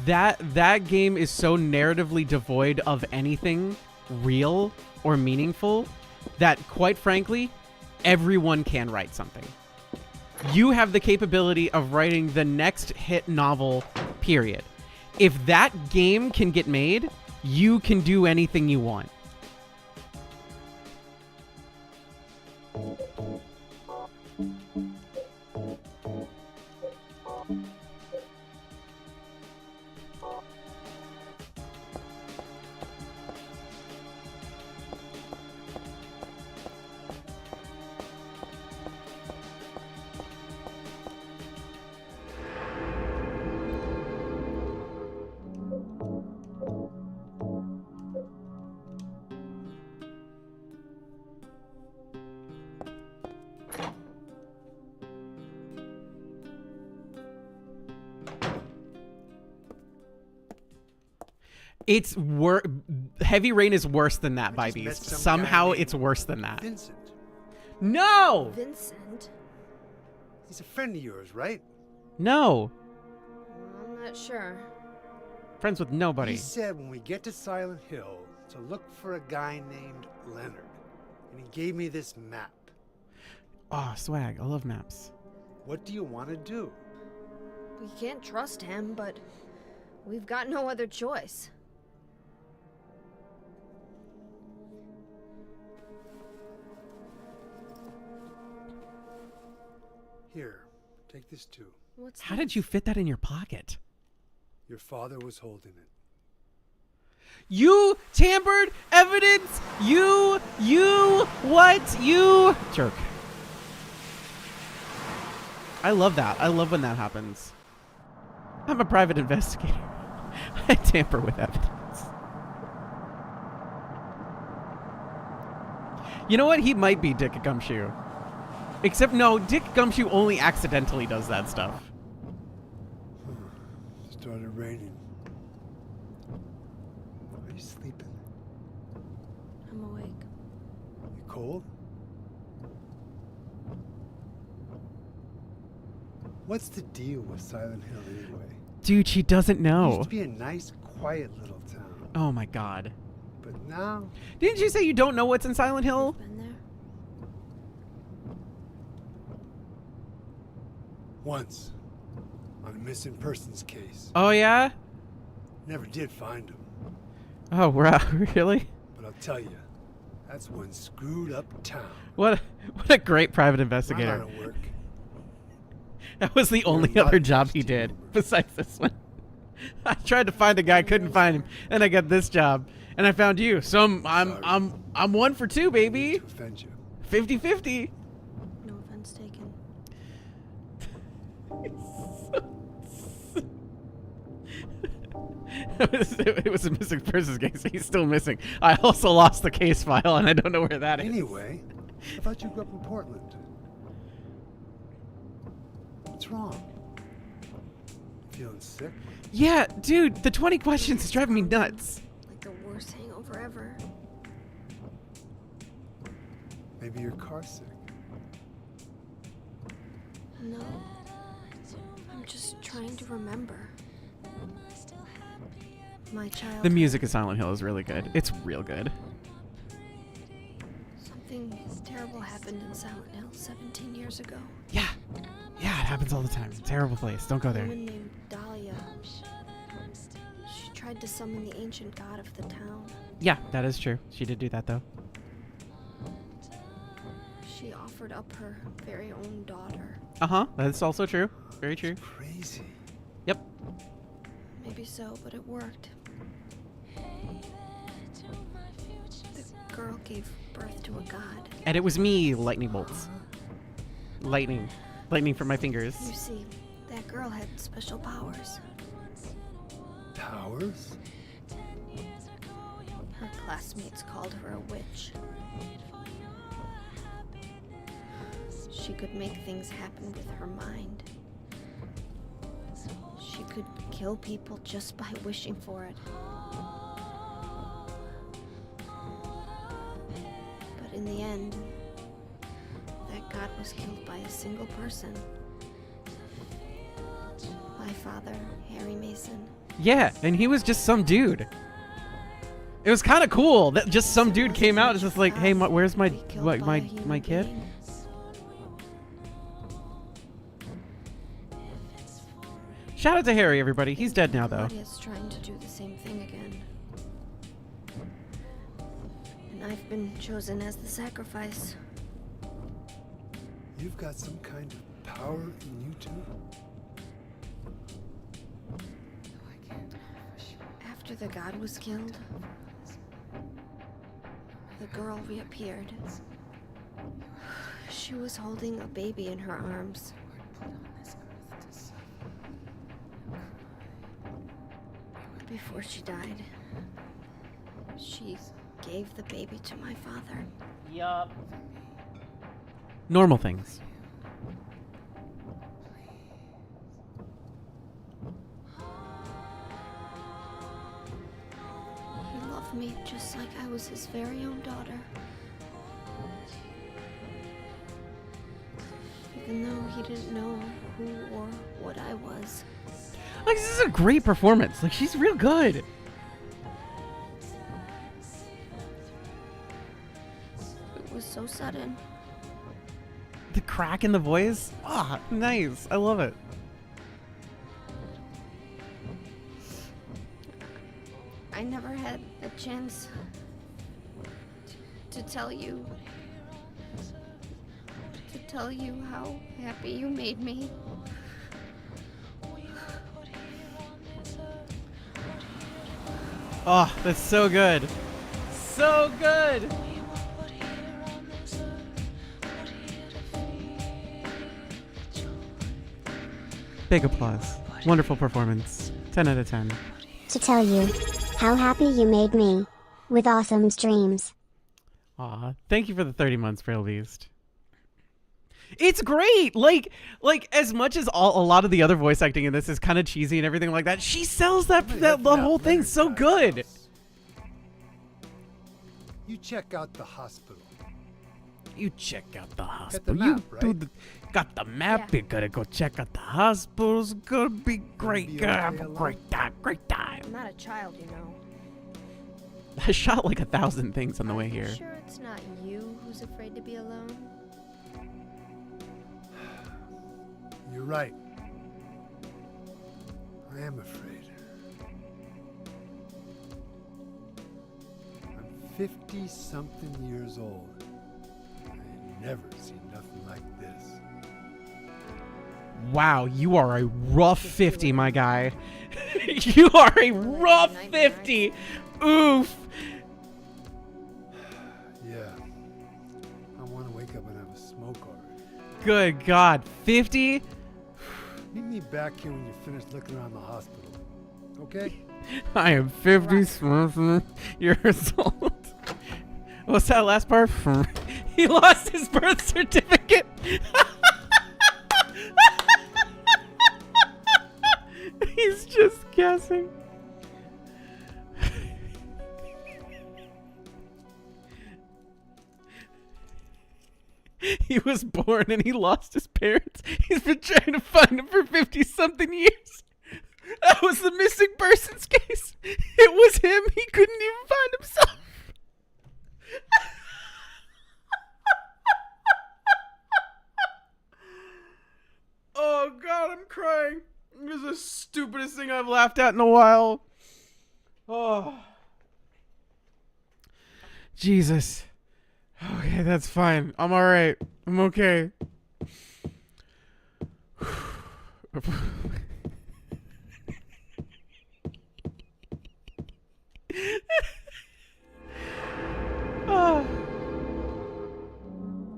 That game is so narratively devoid of anything real or meaningful that, quite frankly, everyone can write something. You have the capability of writing the next hit novel, period. If that game can get made, you can do anything you want. It's Heavy Rain is worse than that, I by just met Beast. some Somehow guy it's named worse than that. Vincent. No! Vincent? He's a friend of yours, right? No. I'm not sure. Friends with nobody. He said when we get to Silent Hill to look for a guy named Leonard. And he gave me this map. Oh, swag. I love maps. What do you want to do? We can't trust him, but we've got no other choice. Here, take this too. What's How did you fit that in your pocket? Your father was holding it. You tampered evidence. You what? You jerk. I love that. I love when that happens. I'm a private investigator. I tamper with evidence. You know what? He might be Dick Gumshoe. Except no, Dick Gumshoe only accidentally does that stuff. Started raining. Are you sleeping? I'm awake. You cold? What's the deal with Silent Hill anyway? Dude, she doesn't It know. used to be a nice, quiet little town. Oh my god. But now, Didn't you say you don't know what's in Silent Hill? Been there? once, on a missing persons case, Oh yeah? never did find him. Oh, really? But I'll tell you, that's one screwed up town. What a great private My investigator. line of work. That was the There are only a lot other of job he interesting did rumors. besides this one. I tried to find the guy, couldn't find him, and I got this job, and I found you. So I'm 1 for 2, I need baby. to offend you. 50-50. No offense taken. It was a missing persons case. He's still missing. I also lost the case file, and I don't know where that is. Anyway, I thought you grew up in Portland. What's wrong? Feeling sick? Yeah, dude, the 20 questions is driving me nuts. Like the worst hangover ever. Maybe your car's sick. No. I'm just trying to remember. My child. The music of Silent Hill is really good. It's real good. Something terrible happened in Silent Hill 17 years ago. Yeah. Yeah, it happens all the time. Terrible place. Don't go A there. woman named Dahlia. She tried to summon the ancient god of the town. Yeah, that is true. She did do that, though. She offered up her very own daughter. Uh-huh. That's also true. Very true. Crazy. Yep. Maybe so, but it worked. The girl gave birth to a god. And it was me, lightning bolts. Lightning. Lightning from my fingers. You see, that girl had special powers. Powers? Her classmates called her a witch. She could make things happen with her mind. She could kill people just by wishing for it. But in the end, that god was killed by a single person. My father, Harry Mason. Yeah, and he was just some dude. It was kind of cool that just some dude came out and just like, hey, where's my Be killed by a my human kid? being. Shout out to Harry, everybody. He's dead now, though. Claudia's trying to do the same thing again. And I've been chosen as the sacrifice. You've got some kind of power in you too? After the god was killed, the girl reappeared. She was holding a baby in her arms. Before she died, she gave the baby to my father. Yup. Normal things. me just like I was his very own daughter. Even though he didn't know who or what I was. Like, this is a great performance. Like, she's real good. It was so sudden. The crack in the voice. Ah, nice. I love it. I never had a chance to tell you how happy you made me. Oh, that's so good. So good. Big applause. Wonderful performance. 10 out of 10. To tell you how happy you made me with awesome streams. Aw, thank you for the 30 months, Frail Beast. It's great. Like as much as a lot of the other voice acting in this is kind of cheesy and everything like that, she sells the whole thing so good. You check out the hospital. You check out the Got hospital. the map, You right? got the map. Yeah. You gotta go check out the hospital. It's gonna be great. be Gonna have okay a alone? great time. Great time. I'm not a child, you know. I shot like 1,000 things on the way Are you here. sure it's not you who's afraid to be alone? You're right. I am afraid. I'm 50-something years old. I never seen nothing like this. Wow, you are a rough 50, my guy. You are a rough 50. Oof. Yeah. I want to wake up and have a smoke already. Good God, 50? Meet me back here when you're finished looking around the hospital. Okay? I am 50 something years old. What's that last part? He lost his birth certificate. He's just guessing. He was born and he lost his parents. He's been trying to find him for 50-something years. That was the missing persons case. It was him. He couldn't even find himself. Oh, God, I'm crying. This is the stupidest thing I've laughed at in a while. Oh. Jesus. Okay, that's fine. I'm all right. I'm okay. Oh.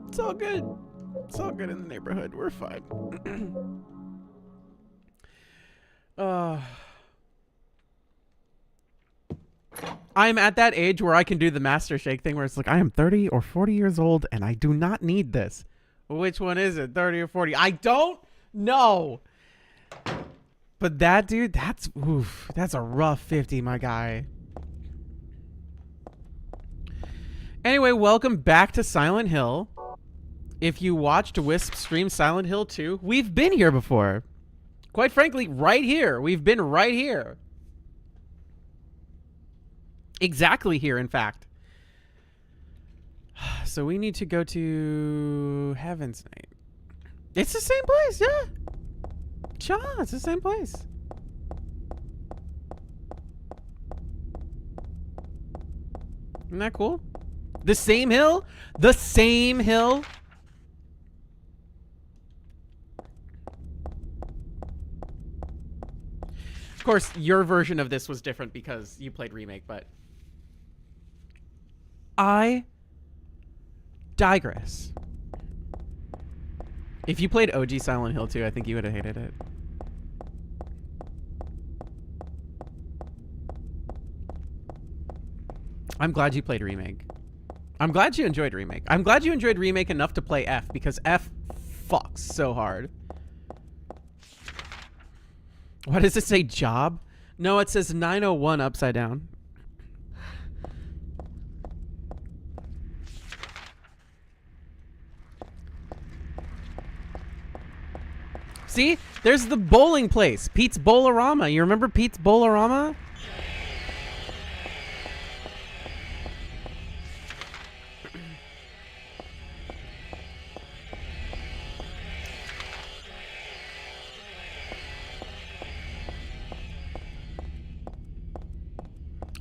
It's all good. It's all good in the neighborhood. We're fine. I'm at that age where I can do the master shake thing where it's like, I am 30 or 40 years old and I do not need this. Which one is it? 30 or 40? I don't know. But that dude, that's a rough 50, my guy. Anyway, welcome back to Silent Hill. If you watched Wisp stream Silent Hill 2, we've been here before. Quite frankly, right here. We've been right here. Exactly here, in fact. So we need to go to Heaven's Night. It's the same place, yeah. Sure, it's the same place. Isn't that cool? The same hill? The same hill? Of course, your version of this was different because you played Remake, but I digress. If you played OG Silent Hill 2, I think you would have hated it. I'm glad you played Remake. I'm glad you enjoyed Remake. I'm glad you enjoyed Remake enough to play F, because F fucks so hard. What does it say, job? No, it says 901 upside down. See? There's the bowling place. Pete's Bowlerama. You remember Pete's Bowlerama?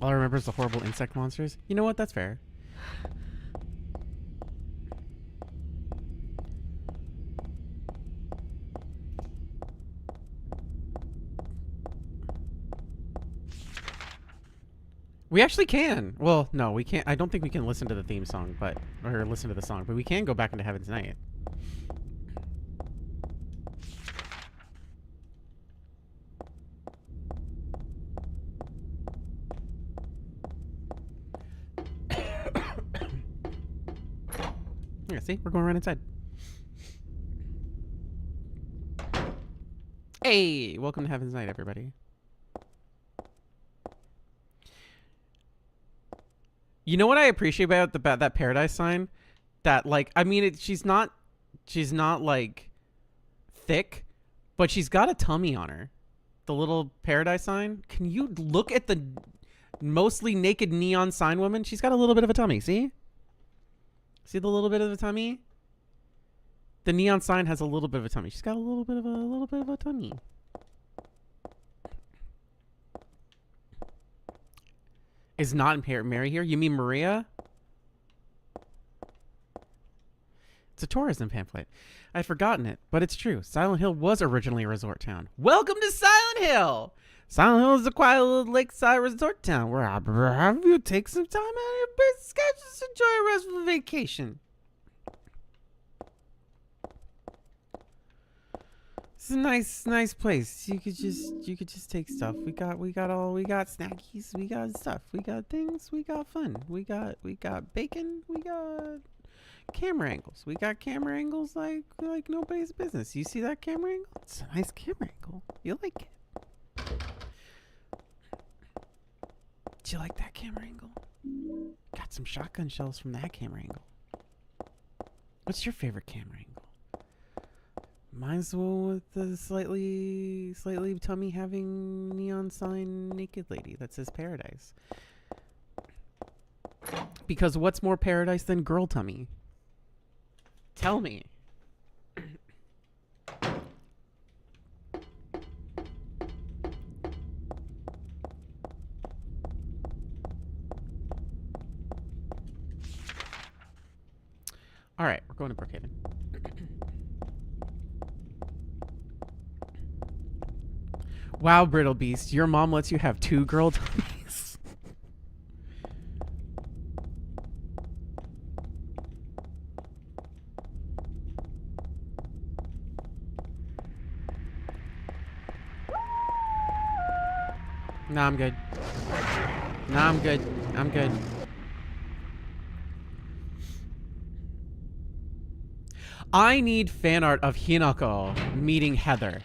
All I remember is the horrible insect monsters. You know what? That's fair. We actually can. Well, no, we can't. I don't think we can listen to the theme song, or listen to the song, but we can go back into Heaven's Night. Yeah, see? We're going right inside. Hey, welcome to Heaven's Night, everybody. You know what I appreciate about that paradise sign? That, like, I mean, she's not like thick, but she's got a tummy on her. The little paradise sign. Can you look at the mostly naked neon sign woman? She's got a little bit of a tummy. See? See the little bit of a tummy? The neon sign has a little bit of a tummy. She's got a little bit of a tummy. Is not Mary here? You mean Maria? It's a tourism pamphlet. I'd forgotten it, but it's true. Silent Hill was originally a resort town. Welcome to Silent Hill! Silent Hill is a quiet little lakeside resort town where I'll have you take some time out of your busy schedule to enjoy a restful vacation. It's a nice place. You could just take stuff. We got snackies, we got stuff, we got things, we got fun. We got bacon, we got camera angles. We got camera angles like nobody's business. You see that camera angle? It's a nice camera angle. You like it? Do you like that camera angle? Got some shotgun shells from that camera angle. What's your favorite camera angle? Mine's the one with the slightly tummy having neon sign naked lady that says paradise. Because what's more paradise than girl tummy? Tell me. All right, we're going to Brookhaven. Wow, Brittle Beast, your mom lets you have 2 girl tummies. Nah, I'm good. Nah, I'm good. I'm good. I need fan art of Hinako meeting Heather.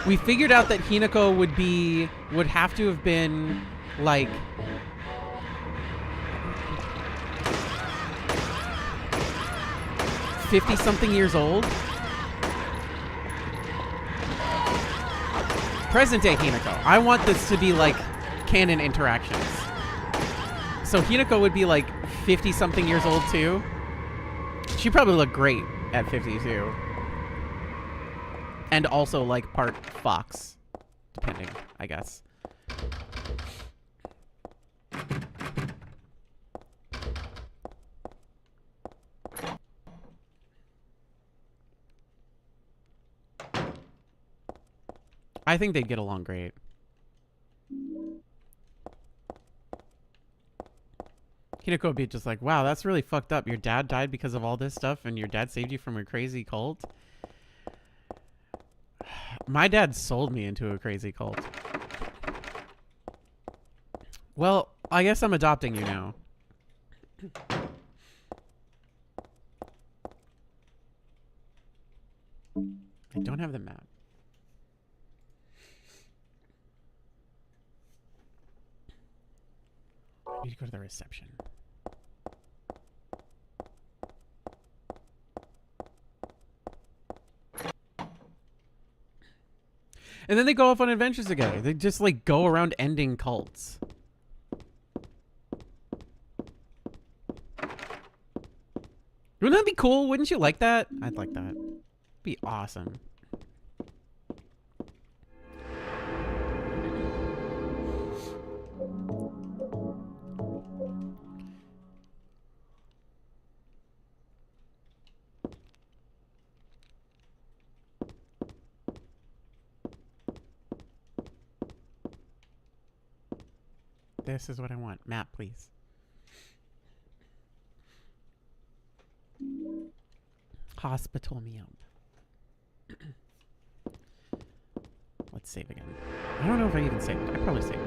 We figured out that Hinako would have to have been like 50-something years old. Present day Hinako. I want this to be like canon interactions. So Hinako would be like 50-something years old too. She probably looked great at 52. And also like part fox, depending, I guess. I think they'd get along great. Hinako would be just like, wow, that's really fucked up. Your dad died because of all this stuff and your dad saved you from a crazy cult? My dad sold me into a crazy cult. Well, I guess I'm adopting you now. I don't have the map. I We need to go to the reception. And then they go off on adventures together. They just like go around ending cults. Wouldn't that be cool? Wouldn't you like that? I'd like that. Be awesome. This is what I want. Map, please. Hospital me up. Let's save again. I don't know if I even saved. I probably saved.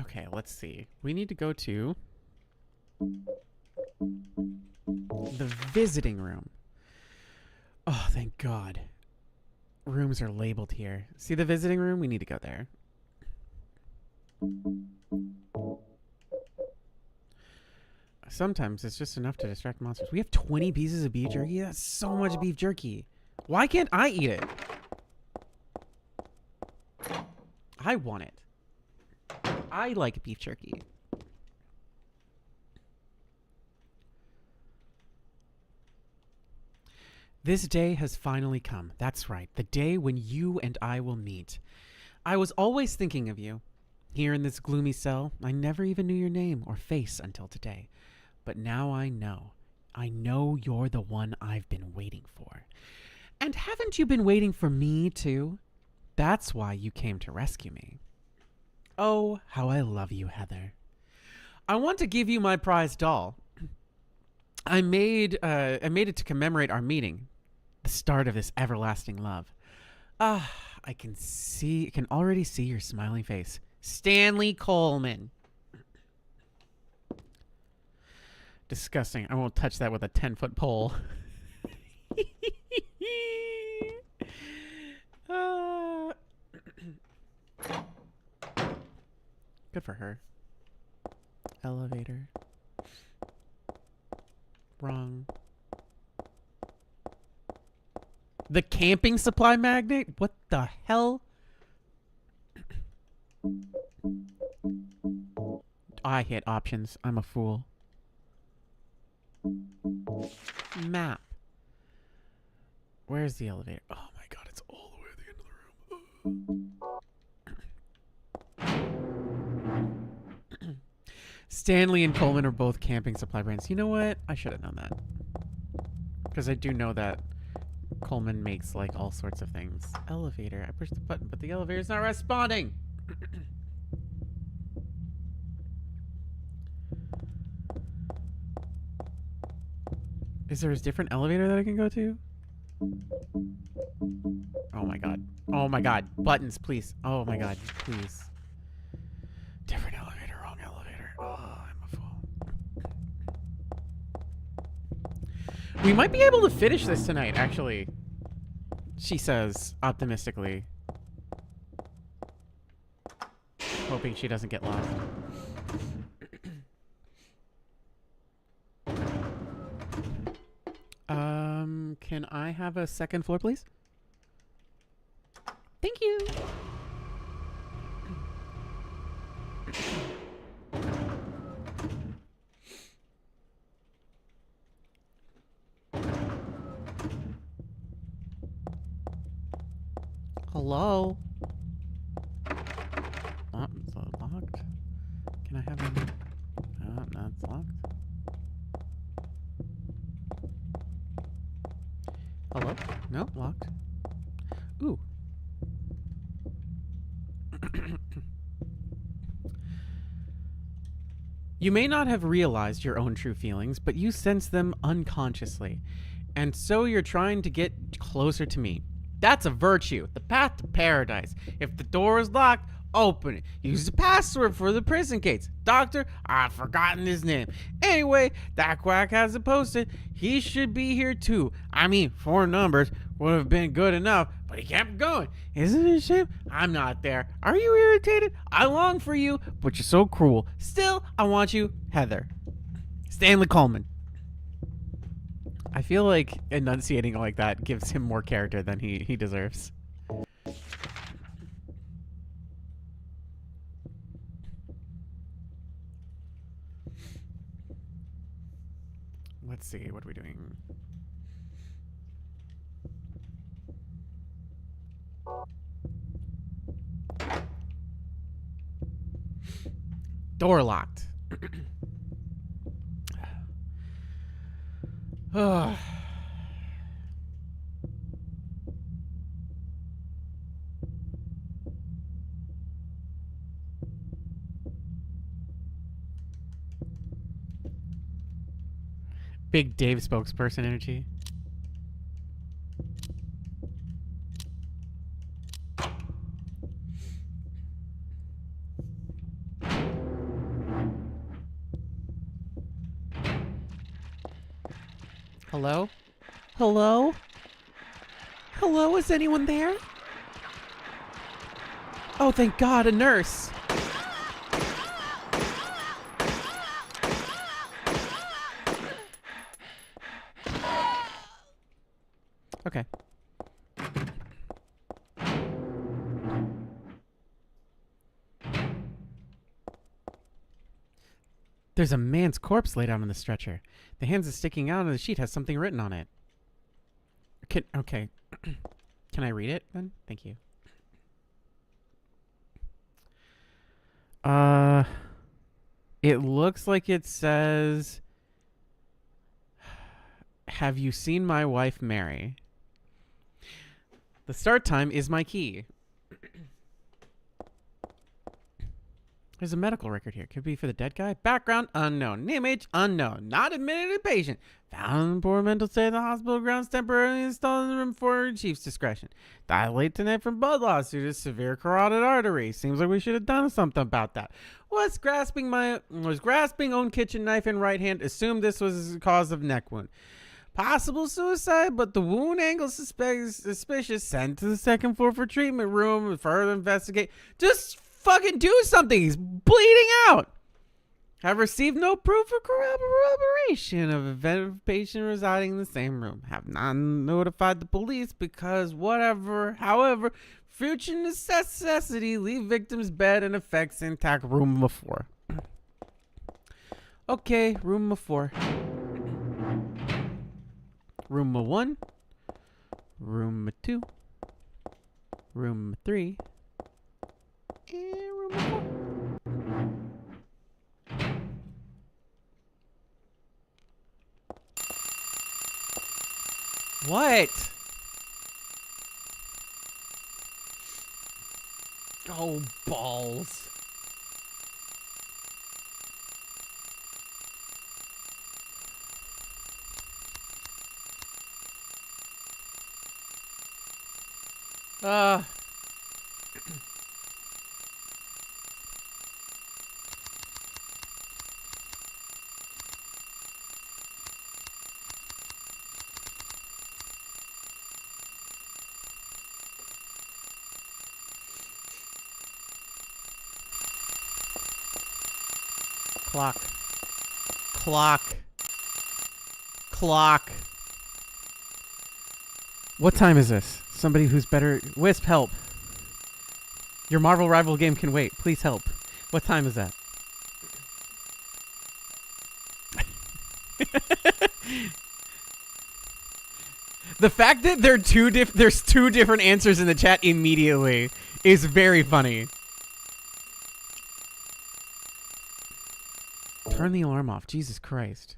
Okay, let's see. We need to go to the visiting room. Oh, thank God. Rooms are labeled here. See the visiting room? We need to go there. Sometimes it's just enough to distract monsters. We have 20 pieces of beef jerky? That's so much beef jerky. Why can't I eat it? I want it. I like beef jerky. This day has finally come. That's right. The day when you and I will meet. I was always thinking of you. Here in this gloomy cell, I never even knew your name or face until today. But now I know. I know you're the one I've been waiting for. And haven't you been waiting for me, too? That's why you came to rescue me. Oh, how I love you, Heather. I want to give you my prized doll. I made it to commemorate our meeting, the start of this everlasting love. Ah, I can already see your smiling face. Stanley Coleman. Disgusting. I won't touch that with a 10-foot pole. Good for her. Elevator. Wrong. The camping supply magnate? What the hell? I hit options. I'm a fool. Map. Where's the elevator? Oh my God, it's all the way at the end of the room. Stanley and Coleman are both camping supply brands. You know what? I should have known that. Because I do know that Coleman makes like all sorts of things. Elevator. I pushed the button, but the elevator's not responding. Is there a different elevator that I can go to? Oh my God. Oh my God. Buttons, please. Oh my God. Please. Different elevator, wrong elevator. Oh, I'm a fool. We might be able to finish this tonight, actually. She says, optimistically. Hoping she doesn't get lost. Can I have a second floor, please? Thank you. Hello? Oh, it's locked. Can I have a... Oh, no, it's locked. Hello? No, locked. Ooh. You may not have realized your own true feelings, but you sense them unconsciously. And so you're trying to get closer to me. That's a virtue, the path to paradise. If the door is locked, Open it. Use the password for the prison gates. Doctor, I've forgotten his name. Anyway, that quack has it posted. He should be here too. I mean, 4 numbers would have been good enough, but he kept going. Isn't it a shame I'm not there? Are you irritated? I long for you, but you're so cruel. Still, I want you, Heather. Stanley Coleman. I feel like enunciating like that gives him more character than he deserves. Let's see, what are we doing? Door locked. Big Dave spokesperson energy. Hello? Hello? Hello? Is anyone there? Oh, thank God, a nurse. Okay. There's a man's corpse laid out on the stretcher. The hands that's sticking out of the sheet has something written on it. Okay. Can I read it then? Thank you. It looks like it says, "Have you seen my wife Mary?" The start time is my key. There's a medical record here. Could be for the dead guy. Background unknown. Name age unknown. Not admitted patient. Found in poor mental state in the hospital grounds. Temporarily installed in the room for chief's discretion. Died late tonight from blood loss due to severe carotid artery. Seems like we should have done something about that. Was grasping own kitchen knife in right hand. Assumed this was the cause of neck wound. Possible suicide, but the wound angle suspicious. Sent to the second floor for treatment room. Further investigate. Just fucking do something. He's bleeding out. Have received no proof or corroboration of event of patient residing in the same room. Have not notified the police because however, future necessity leave victim's bed and effects intact. Room of 4. Okay, room of 4. Room of 1. Room of 2. Room of 3. And room of 4. What? Oh, balls. Clock. What time is this? Somebody who's better. Wisp, help. Your Marvel rival game can wait. Please help. What time is that? The fact that there's two different answers in the chat immediately is very funny. Turn the alarm off. Jesus Christ.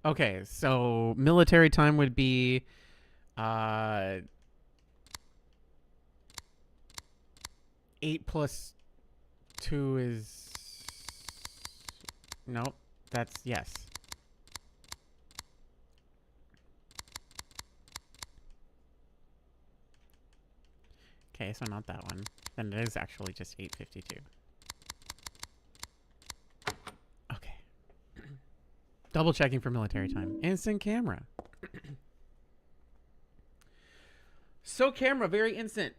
Okay, so military time would be 8 plus 2 is... Nope. That's yes. Okay, so not that one. Then it is actually just 8:52. Okay. Double checking for military time. Instant camera. So camera, very instant.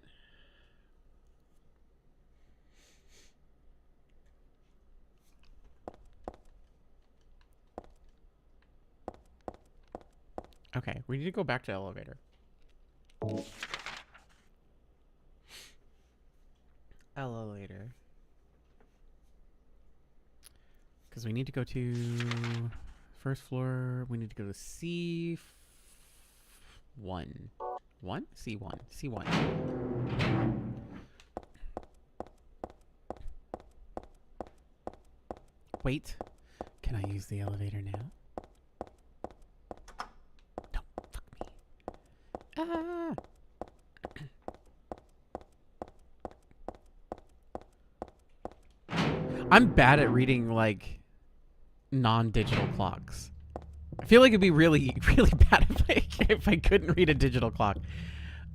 Okay, we need to go back to elevator. Elevator. Because we need to go to first floor. We need to go to C1. One? C1. C1. Wait. Can I use the elevator now? Don't fuck me. Ah! I'm bad at reading, like, non-digital clocks. I feel like it'd be really, really bad if I couldn't read a digital clock.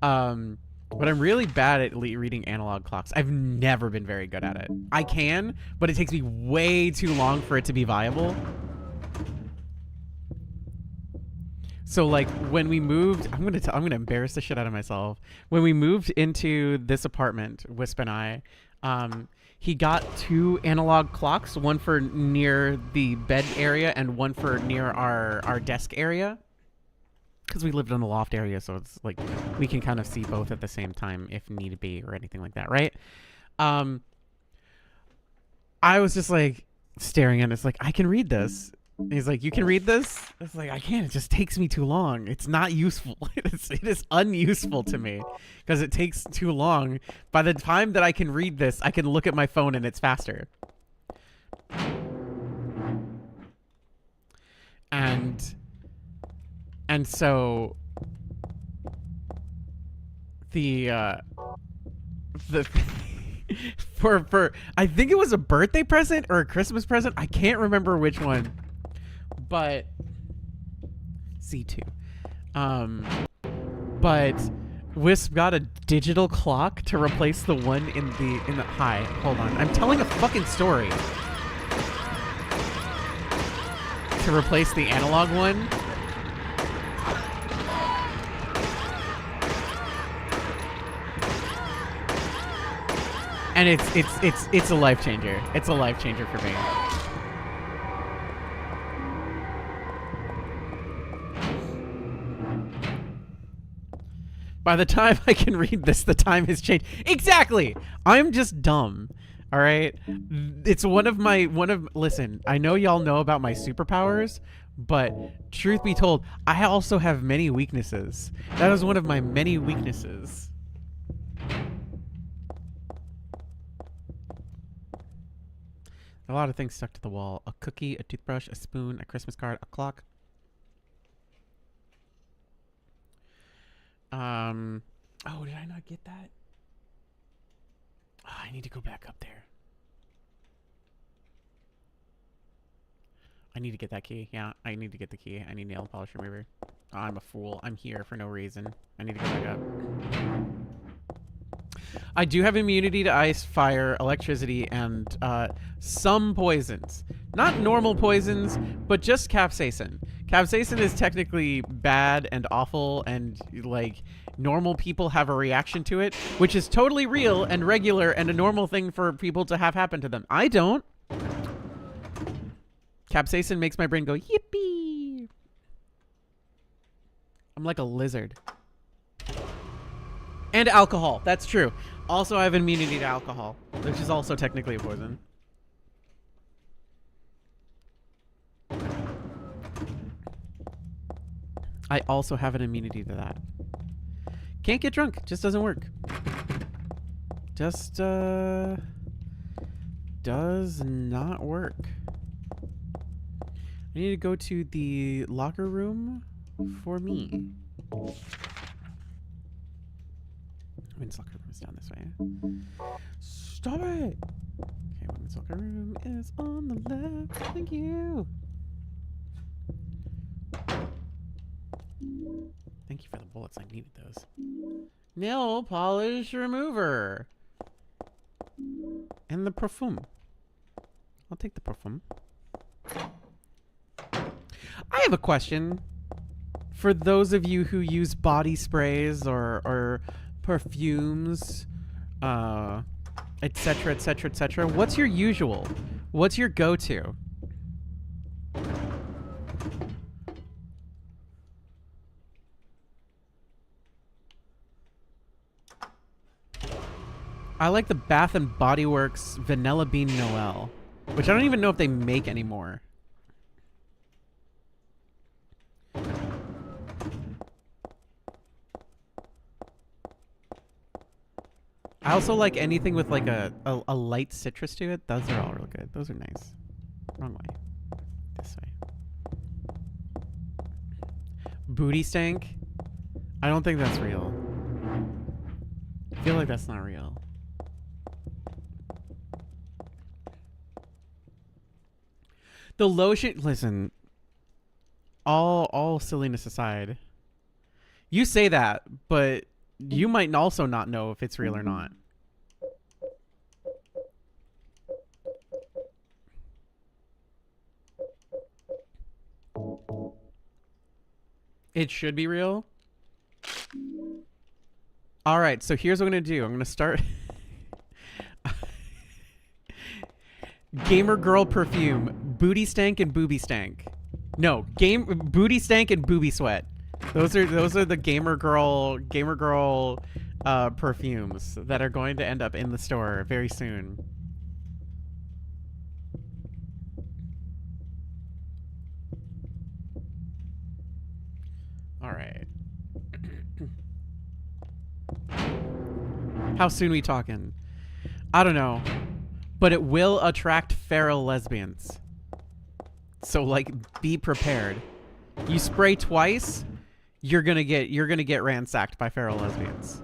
But I'm really bad at reading analog clocks. I've never been very good at it. I can, but it takes me way too long for it to be viable. So, like, when we moved, I'm gonna embarrass the shit out of myself. When we moved into this apartment, Wisp and I, he got 2 analog clocks, one for near the bed area and one for near our desk area. Because we lived in the loft area, so it's like we can kind of see both at the same time if need be or anything like that, right? I was just like staring at it. It's like, I can read this. And he's like, you can read this? It's like, I can't. It just takes me too long. It's not useful. It is unuseful to me because it takes too long. By the time that I can read this, I can look at my phone and it's faster. And so the for I think it was a birthday present or a Christmas present. I can't remember which one. But C2. But Wisp got a digital clock to replace the one in the hi, hold on. I'm telling a fucking story. To replace the analog one. And it's a life changer. It's a life changer for me. By the time I can read this, the time has changed. Exactly. I'm just dumb. All right. It's listen, I know y'all know about my superpowers, but truth be told, I also have many weaknesses. That is one of my many weaknesses. A lot of things stuck to the wall. A cookie, a toothbrush, a spoon, a Christmas card, a clock. Oh, did I not get that? Oh, I need to go back up there. I need to get that key. Yeah, I need to get the key. I need nail polish remover. Oh, I'm a fool. I'm here for no reason. I need to go back up. I do have immunity to ice, fire, electricity, and some poisons. Not normal poisons, but just capsaicin. Capsaicin is technically bad and awful, and like normal people have a reaction to it, which is totally real and regular and a normal thing for people to have happen to them. I don't. Capsaicin makes my brain go, yippee. I'm like a lizard. And alcohol. That's true. Also, I have immunity to alcohol, which is also technically a poison. I also have an immunity to that. Can't get drunk. Just doesn't work. Just, does not work. I need to go to the locker room for me. Women's locker room. it's down this way. Stop it! Okay, women's locker room is on the left. Thank you. Thank you for the bullets. I needed those. Nail polish remover. And the perfume. I'll take the perfume. I have a question. For those of you who use body sprays or perfumes, etc., etc., etc., what's your usual? What's your go-to? I like the Bath and Body Works Vanilla Bean Noel, which I don't even know if they make anymore. I also like anything with like a light citrus to it. Those are all real good. Those are nice. Wrong way. This way. Booty stank? I don't think that's real. I feel like that's not real. The lotion, listen, all silliness aside, you say that, but you might also not know if it's real or not. It should be real. All right, so here's what I'm going to do. I'm going to start... Gamer girl perfume, booty stank and booby stank. No, booty stank and booby sweat. Those are the gamer girl perfumes that are going to end up in the store very soon. All right. How soon we talking? I don't know. But it will attract feral lesbians. So like, be prepared. You spray twice, you're gonna get ransacked by feral lesbians.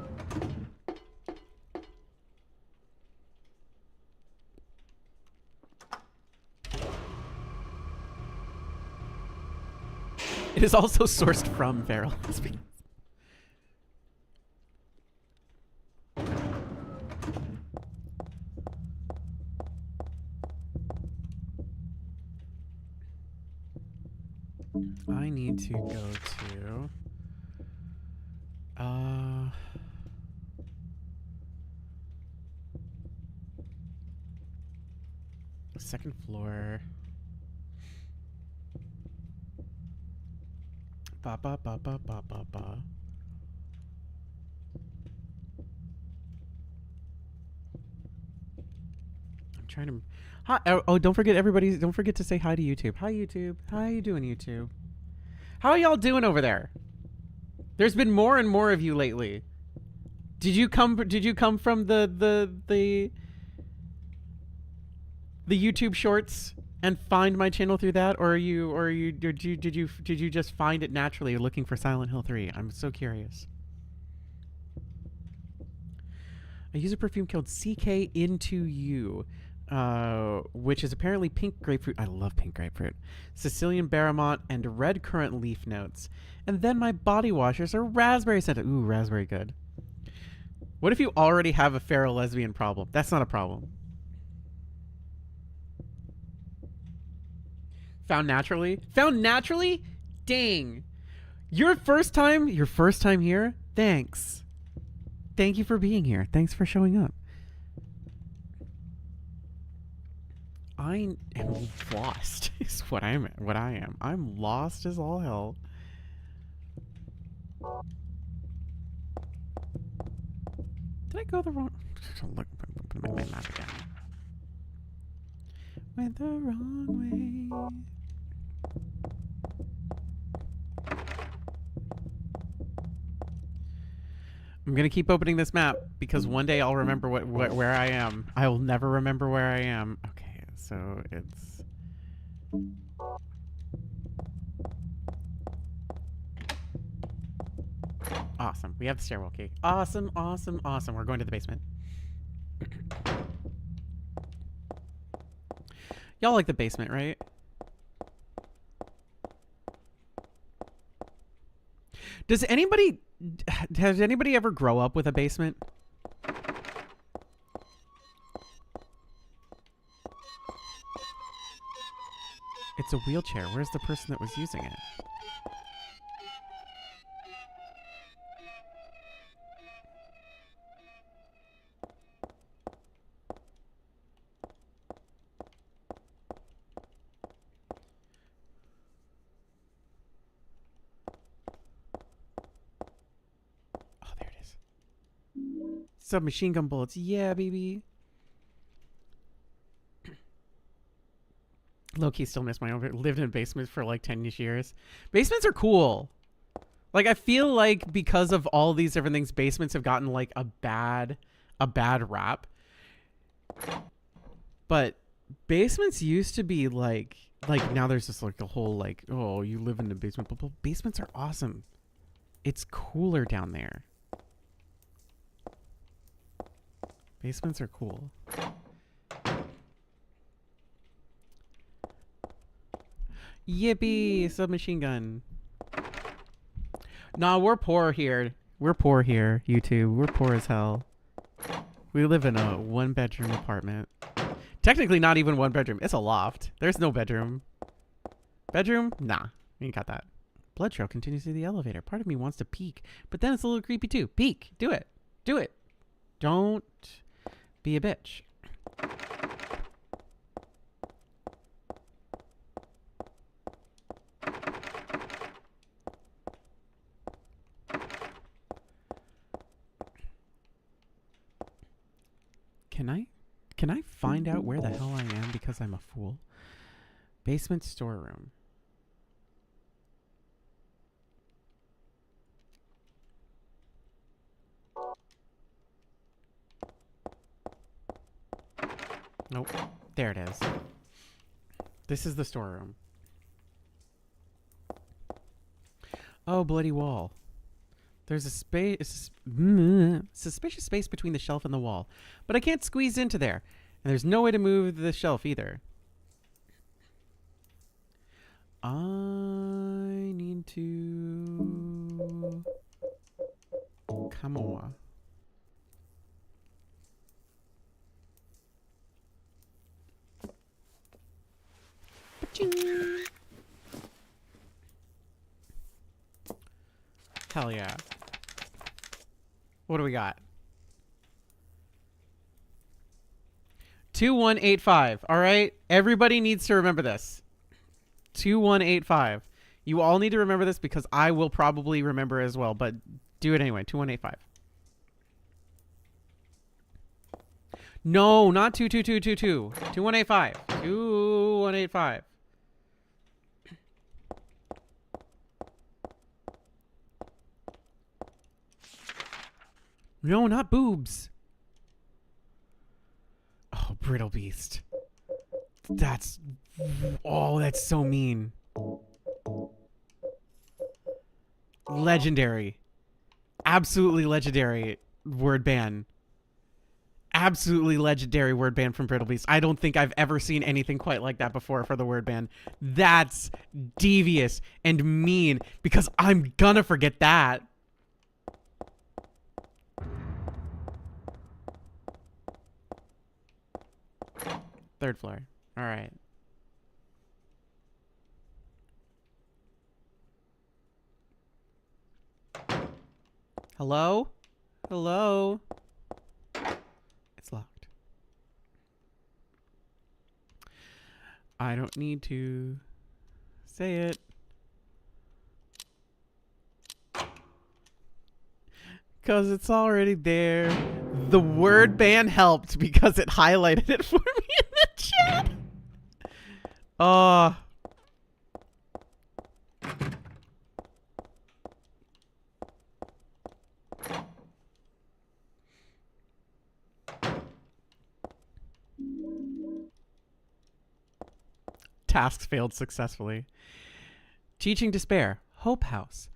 It is also sourced from feral lesbians. I need to go to second floor. Ba ba ba ba ba ba ba. I'm trying to. Hi. Oh, don't forget everybody. Don't forget to say hi to YouTube. Hi YouTube. How you doing, YouTube? How are y'all doing over there? There's been more and more of you lately. Did you come from the YouTube Shorts and find my channel through that, or did you just find it naturally looking for Silent Hill 3? I'm so curious. I use a perfume called CK Into You, which is apparently pink grapefruit. I love pink grapefruit, Sicilian bergamot, and red currant leaf notes. And then my body washers are raspberry scented. Ooh, raspberry good. What if you already have a feral lesbian problem? That's not a problem. Found naturally? Found naturally? Dang. Your first time here? Thanks. Thank you for being here. Thanks for showing up. I am lost is what I am. I'm lost as all hell. Did I go the wrong? Look, put my map again. Went the wrong way. I'm gonna keep opening this map because one day I'll remember where I am. I will never remember where I am. Okay, so it's awesome. Awesome. We have the stairwell key. Awesome, awesome, awesome. We're going to the basement. Y'all like the basement, right? Has anybody ever grow up with a basement? It's a wheelchair. Where's the person that was using it? Oh, there it is. Submachine gun bullets. Yeah, baby. Low-key still miss my own. Lived in a basement for like 10 years. Basements are cool. Like, I feel like because of all these different things, basements have gotten like a bad rap. But basements used to be like now there's just like a whole like, oh, you live in the basement. But basements are awesome. It's cooler down there. Basements are cool. Yippee! Submachine gun. Nah, we're poor here. We're poor here, YouTube. We're poor as hell. We live in a 1-bedroom apartment. Technically not even 1 bedroom. It's a loft. There's no bedroom. Bedroom? Nah. We ain't got that. Blood trail continues through the elevator. Part of me wants to peek, but then it's a little creepy too. Peek. Do it. Do it. Don't be a bitch. Can I find out where the hell I am because I'm a fool? Basement storeroom. Nope. There it is. This is the storeroom. Oh, bloody wall. There's a suspicious space between the shelf and the wall, but I can't squeeze into there, and there's no way to move the shelf either. I need to... Come on. Hell yeah. What do we got? 2185. All right. Everybody needs to remember this. 2185. You all need to remember this because I will probably remember as well, but do it anyway. 2185. No, not 22222. 2185. 2185. No, not boobs. Oh, brittle beast. That's... Oh, that's so mean. Legendary. Absolutely legendary word ban. Absolutely legendary word ban from Brittle Beast. I don't think I've ever seen anything quite like that before for the word ban. That's devious and mean because I'm gonna forget that. Third floor. All right. Hello? Hello? It's locked. I don't need to say it. Because it's already there. The word ban helped because it highlighted it for me in the chat. Oh. Tasks failed successfully. Teaching despair. Hope House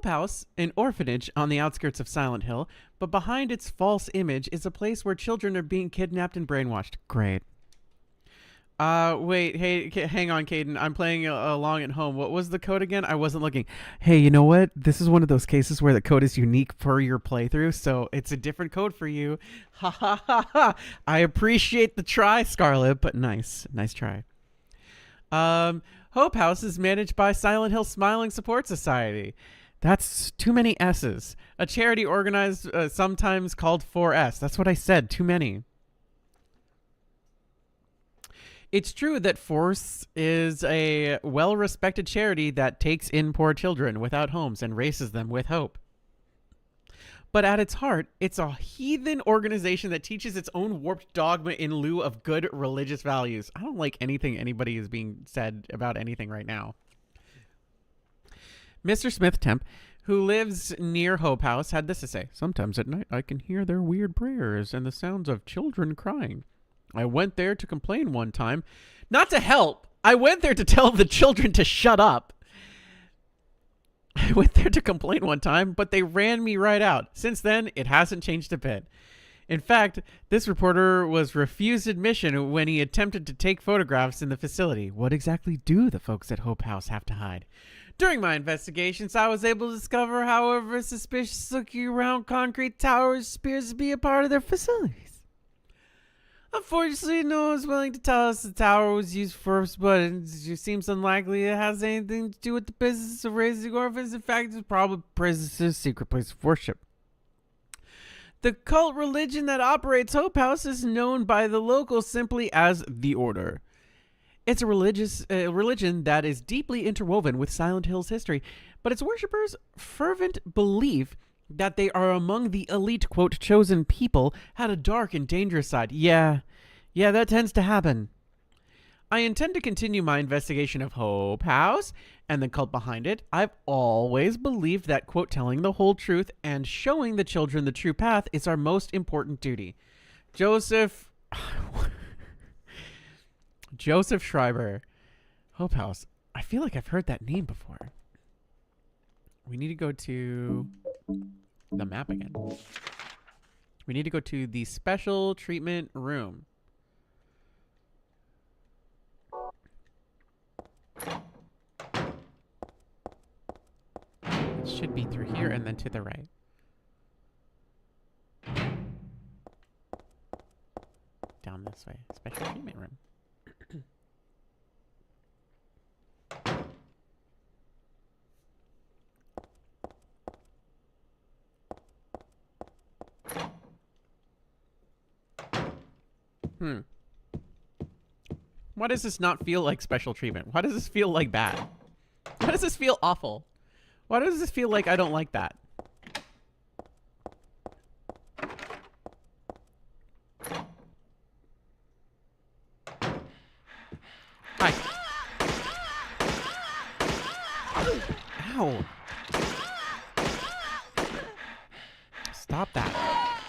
Hope House, an orphanage on the outskirts of Silent Hill, but behind its false image is a place where children are being kidnapped and brainwashed. Great. Wait, hey, hang on, Kdin. I'm playing along at home. What was the code again? I wasn't looking. Hey, you know what? This is one of those cases where the code is unique per your playthrough, so it's a different code for you. Ha ha ha ha. I appreciate the try, Scarlet, but nice. Nice try. Hope House is managed by Silent Hill Smiling Support Society. That's too many S's. A charity organized, sometimes called 4S. That's what I said. Too many. It's true that Force is a well-respected charity that takes in poor children without homes and raises them with hope. But at its heart, it's a heathen organization that teaches its own warped dogma in lieu of good religious values. I don't like anything anybody is being said about anything right now. Mr. Smith Temp, who lives near Hope House, had this to say. Sometimes at night I can hear their weird prayers and the sounds of children crying. I went there to complain one time. Not to help. I went there to tell the children to shut up. I went there to complain one time, but they ran me right out. Since then, it hasn't changed a bit. In fact, this reporter was refused admission when he attempted to take photographs in the facility. What exactly do the folks at Hope House have to hide? During my investigations, I was able to discover, however, suspicious looking round concrete towers appears to be a part of their facilities. Unfortunately, no one is willing to tell us the tower was used first, but it seems unlikely it has anything to do with the business of raising orphans. In fact, it's probably Princess's secret place of worship. The cult religion that operates Hope House is known by the locals simply as the Order. It's a religion that is deeply interwoven with Silent Hill's history, but its worshippers' fervent belief that they are among the elite, quote, chosen people had a dark and dangerous side. Yeah, that tends to happen. I intend to continue my investigation of Hope House and the cult behind it. I've always believed that, quote, telling the whole truth and showing the children the true path is our most important duty. Joseph Schreiber. Hope House. I feel like I've heard that name before. We need to go to the map again. We need to go to the special treatment room. It should be through here and then to the right. Down this way. Special treatment room. Why does this not feel like special treatment? Why does this feel like bad? Why does this feel awful? Why does this feel like I don't like that? Hi. Ow. Stop that.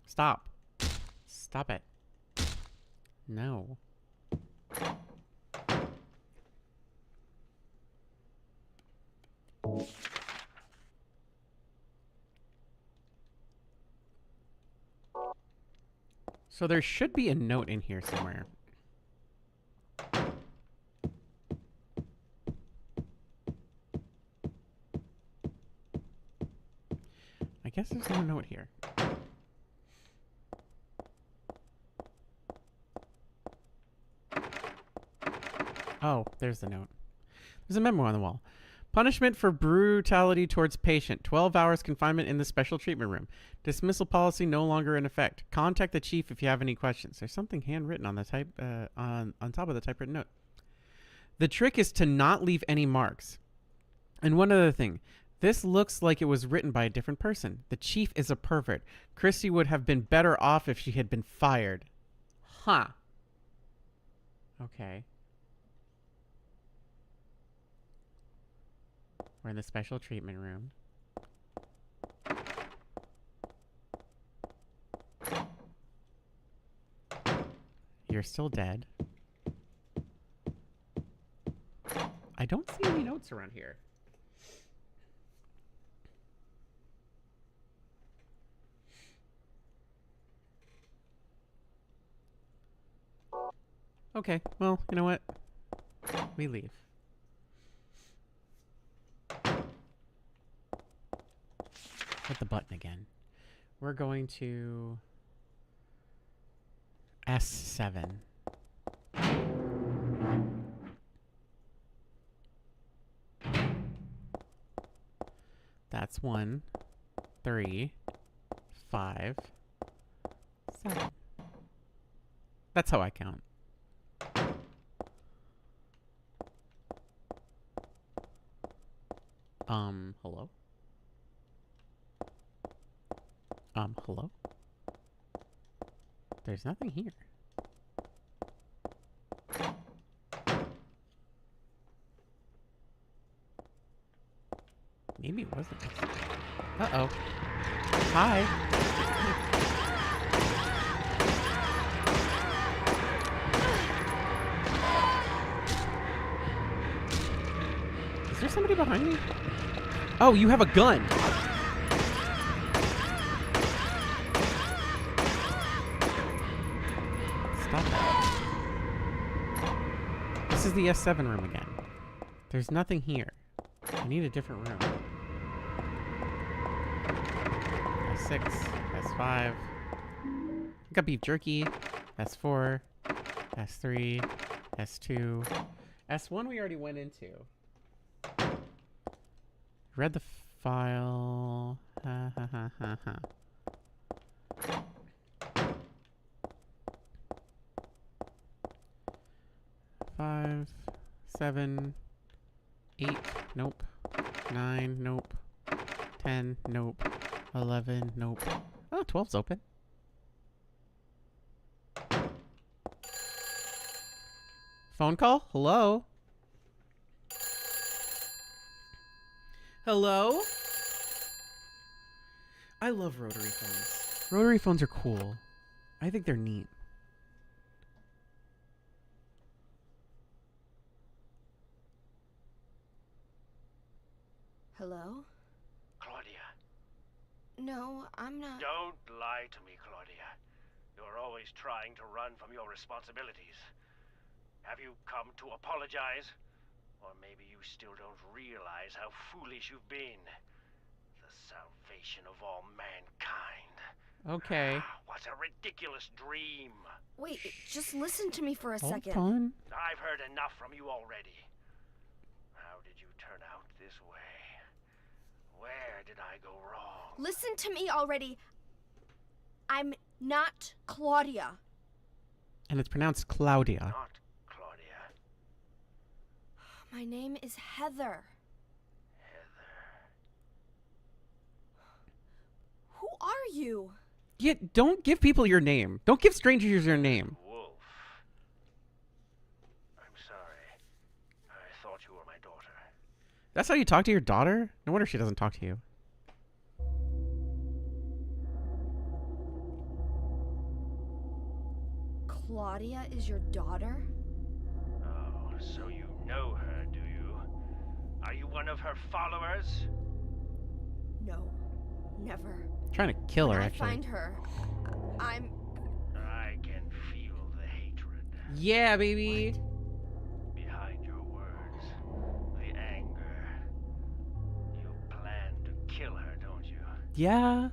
Stop. Stop it. No. So there should be a note in here somewhere. I guess there's no note here. Oh, there's the note. There's a memo on the wall. Punishment for brutality towards patient. 12 hours confinement in the special treatment room. Dismissal policy no longer in effect. Contact the chief if you have any questions. There's something handwritten on the type on top of the typewritten note. The trick is to not leave any marks. And one other thing. This looks like it was written by a different person. The chief is a pervert. Christy would have been better off if she had been fired. Huh. Okay. We're in the special treatment room. You're still dead. I don't see any notes around here. Okay, well, you know what? We leave. Hit the button again. We're going to S7. That's 1, 3, 5, 7. That's how I count. Hello? Hello? There's nothing here. Maybe it wasn't. Uh-oh. Hi. Is there somebody behind me? Oh, you have a gun. Stop that. This is the S7 room again. There's nothing here. I need a different room. S6, S5. Got beef jerky. S4, S3, S2. S1 we already went into. Read the file. Ha ha ha ha ha. 5, 7, 8, nope. 9, nope. 10, nope. 11, nope. Oh, 12's open. Phone call? Hello? Hello? I love rotary phones. Rotary phones are cool. I think they're neat. Hello? Claudia. No, I'm not. Don't lie to me, Claudia. You're always trying to run from your responsibilities. Have you come to apologize? Or maybe you still don't realize how foolish you've been. The salvation of all mankind. Okay. What a ridiculous dream. Wait, just listen to me for a Hold second. on. I've heard enough from you already. How did you turn out this way? Where did I go wrong? Listen to me already. I'm not Claudia. And it's pronounced Claudia. Not Claudia. My name is Heather. Heather. Who are you? Yeah, don't give people your name. Don't give strangers your name. Wolf. I'm sorry. I thought you were my daughter. That's how you talk to your daughter? No wonder she doesn't talk to you. Claudia is your daughter? Oh, so you know her, do you? Are you one of her followers? No, never. Trying to kill her, When I actually. find her, I'm... I can feel the hatred Yeah, baby. behind your words. The anger. You plan to kill her, don't you? Yeah.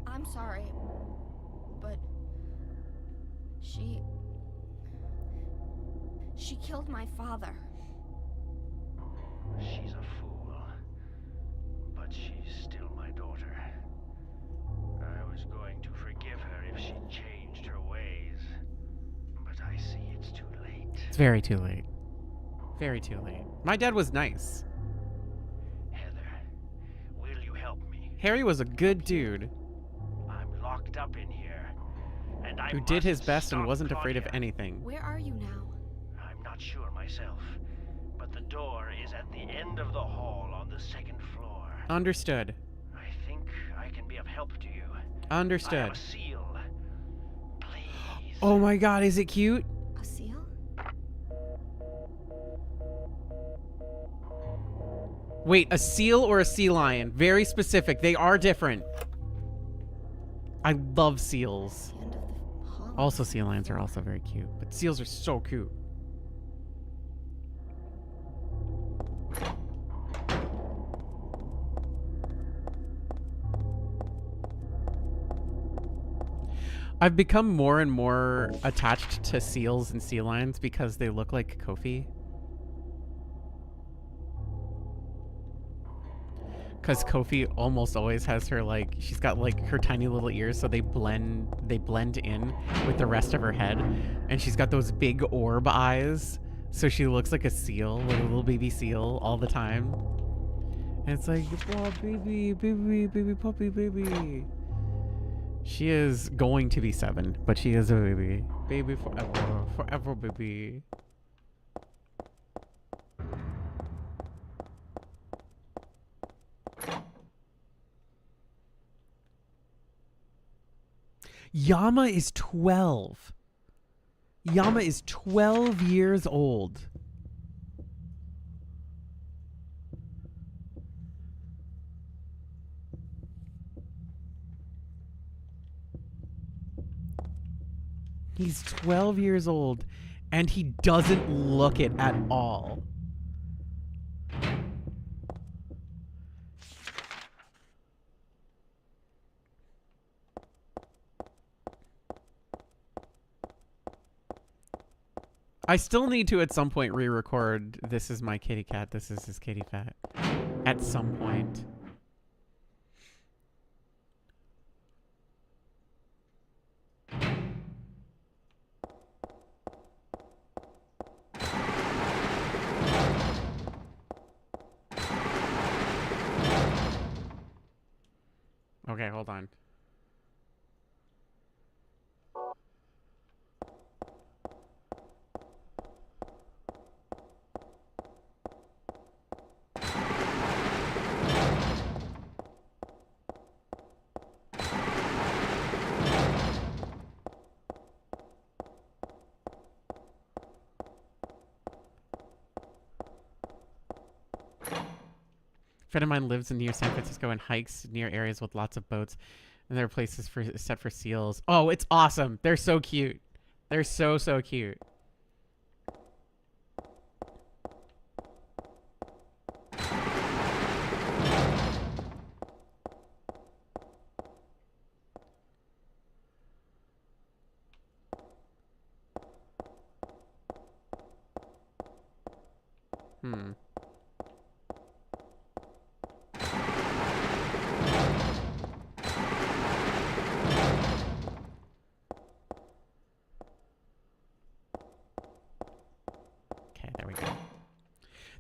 I'm sorry, but she killed my father. She's a fool. But she's still my daughter. I was going to forgive her if she changed her ways. But I see it's too late. It's very too late. Very too late. My dad was nice. Heather, will you help me? Harry was a good dude I'm locked up in here. And I who did his must best and stop wasn't afraid of Claudia. anything. Where are you now? I'm not sure myself. But the door is at the end of the hall on the second floor. Understood. I think I can be of help to you. Understood. I have a seal. Please. Oh my god, is it cute? A seal? Wait, a seal or a sea lion? Very specific. They are different. I love seals. The end of the hall? Also, sea lions are also very cute, but seals are so cute. I've become more and more attached to seals and sea lions because they look like Kofi. Because Kofi almost always has her, like, she's got like her tiny little ears, so they blend in with the rest of her head, and she's got those big orb eyes, so she looks like a seal, like a little baby seal all the time. And it's like, oh, baby, baby, baby, puppy, baby. She is going to be 7, but she is a baby. Baby forever. Forever, baby. Yama is 12. Yama is 12 years old. He's 12 years old, and he doesn't look it at all. I still need to, at some point, re-record This Is My Kitty Cat, This Is His Kitty Fat. At some point. Okay, hold on. A friend of mine lives near San Francisco and hikes near areas with lots of boats, and there are places set for seals. Oh, it's awesome. They're so cute. They're so cute.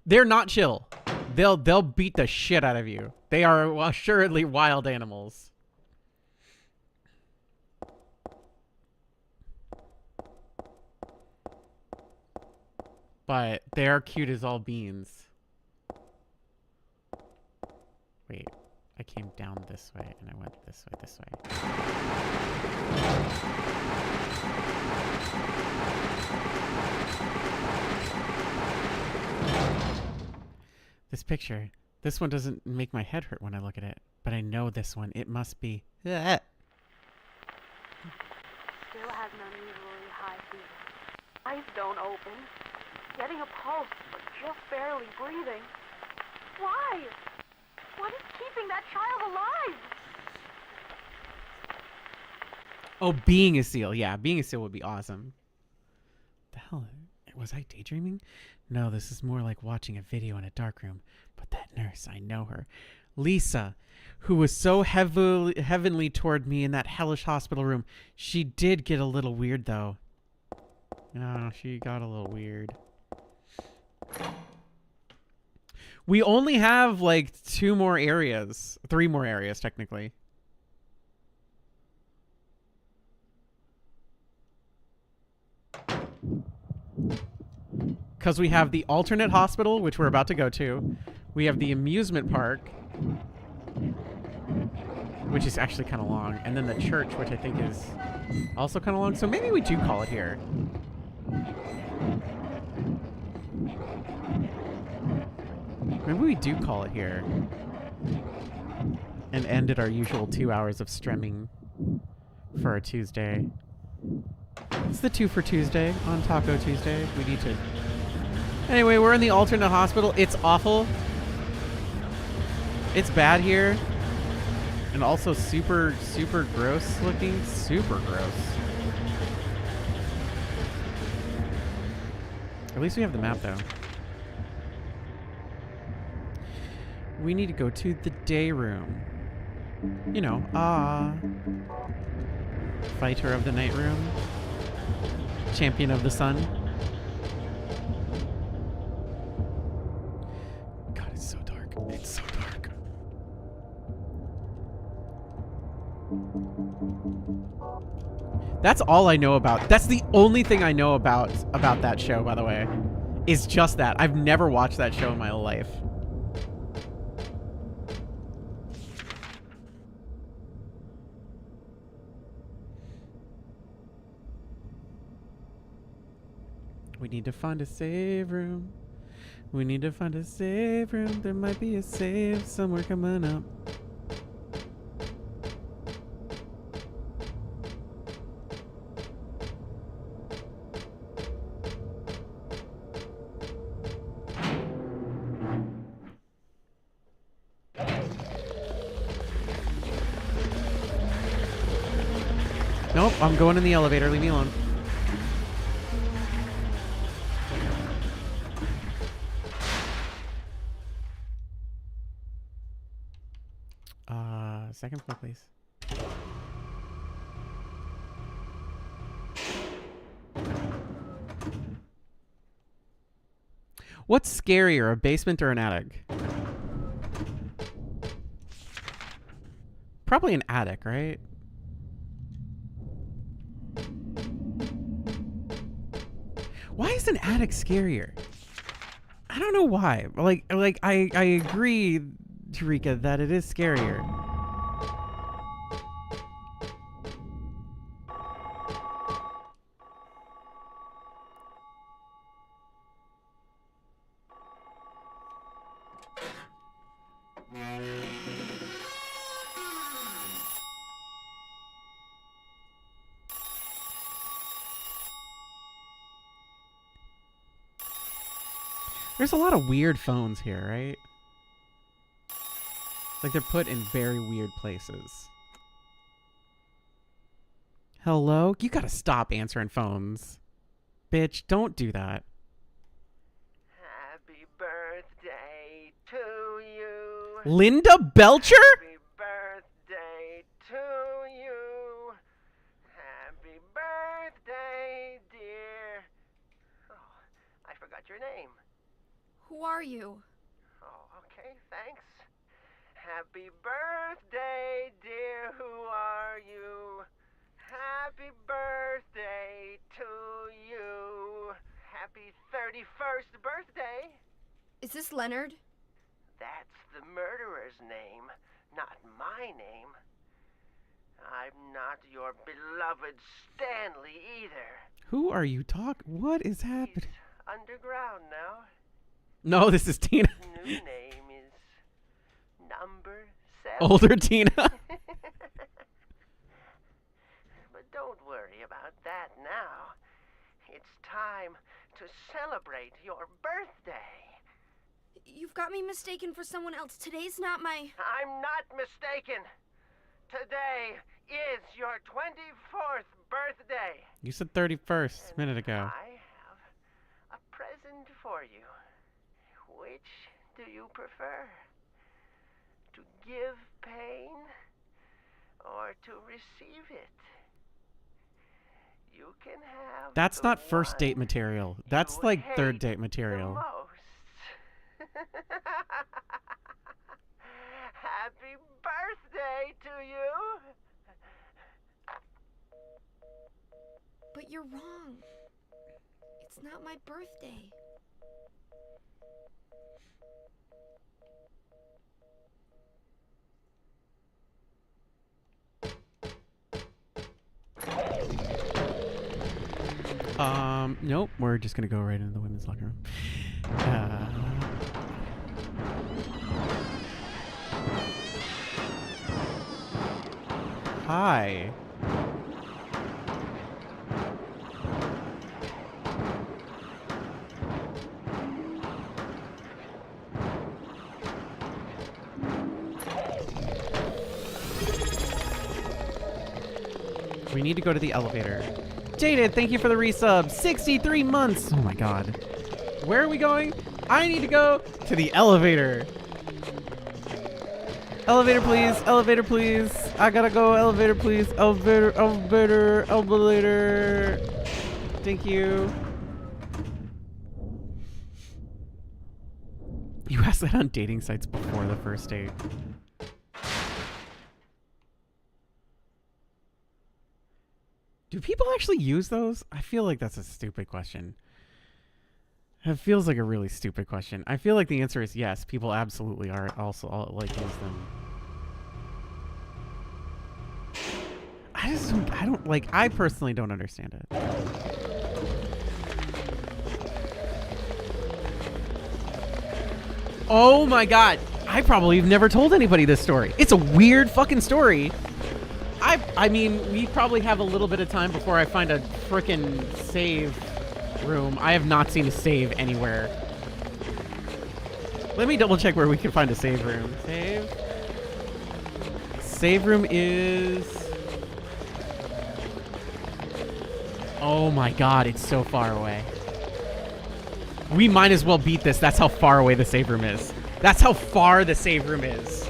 They're not chill. They'll beat the shit out of you. They are assuredly wild animals. But they are cute as all beans. Wait, I came down this way and I went this way. This picture. This one doesn't make my head hurt when I look at it. But I know this one. It must be. Still has an unusually high fever. Eyes don't open. Getting a pulse, but just barely breathing. Why? What is keeping that child alive? Oh, being a seal. Yeah, being a seal would be awesome. The hell? Was I daydreaming? No, this is more like watching a video in a darkroom. But that nurse, I know her. Lisa, who was so heavenly toward me in that hellish hospital room. She did get a little weird, though. Oh, she got a little weird. We only have, like, 3 more areas, technically. Because we have the alternate hospital, which we're about to go to. We have the amusement park, which is actually kind of long. And then the church, which I think is also kind of long. So maybe we do call it here. Maybe we do call it here. And end at our usual 2 hours of streaming for a Tuesday. It's the 2 for Tuesday on Taco Tuesday. We need to... Anyway, we're in the alternate hospital. It's awful. It's bad here. And also super, super gross looking. Super gross. At least we have the map, though. We need to go to the day room. You know, fighter of the night room. Champion of the sun. God, it's so dark. It's so dark. That's all I know about. That's the only thing I know about that show, by the way. Is just that. I've never watched that show in my life. We need to find a save room. We need to find a save room. There might be a save somewhere coming up. Nope, I'm going in the elevator. Leave me alone. Second floor, please. What's scarier, a basement or an attic? Probably an attic, right? Why is an attic scarier? I don't know why. Like I agree, Tarika, that it is scarier. There's a lot of weird phones here, right? Like they're put in very weird places. Hello? You gotta stop answering phones. Bitch, don't do that. Happy birthday to you. Linda Belcher? Happy birthday to you. Happy birthday, dear. Oh, I forgot your name. Who are you? Oh, okay, thanks. Happy birthday, dear. Who are you? Happy birthday to you. Happy 31st birthday. Is this Leonard? That's the murderer's name, not my name. I'm not your beloved Stanley either. Who are you talking? What is happening? He's underground now. No, this is Tina. His new name is Number 7. Older Tina. But don't worry about that now. It's time to celebrate your birthday. You've got me mistaken for someone else. Today's not my... I'm not mistaken. Today is your 24th birthday. You said 31st a minute ago. I have a present for you. Which do you prefer? To give pain or to receive it? You can have. That's the not first one date material. That's you like third hate date the material. most. Happy birthday to you. But you're wrong. It's not my birthday. Nope. We're just gonna go right into the women's locker room. Hi. We need to go to the elevator. Jaded, thank you for the resub. 63 months. Oh my god. Where are we going? I need to go to the elevator. Elevator, please. Elevator, please. I gotta go. Elevator, please. Elevator, elevator, elevator. Thank you. You asked that on dating sites before the first date. Do people actually use those? I feel like that's a stupid question. It feels like a really stupid question. I feel like the answer is yes. People absolutely are also like use them. I personally don't understand it. Oh my god. I probably have never told anybody this story. It's a weird fucking story. I mean, we probably have a little bit of time before I find a frickin' save room. I have not seen a save anywhere. Let me double check where we can find a save room. Save room is... Oh my god, it's so far away. We might as well beat this. That's how far away the save room is. That's how far the save room is.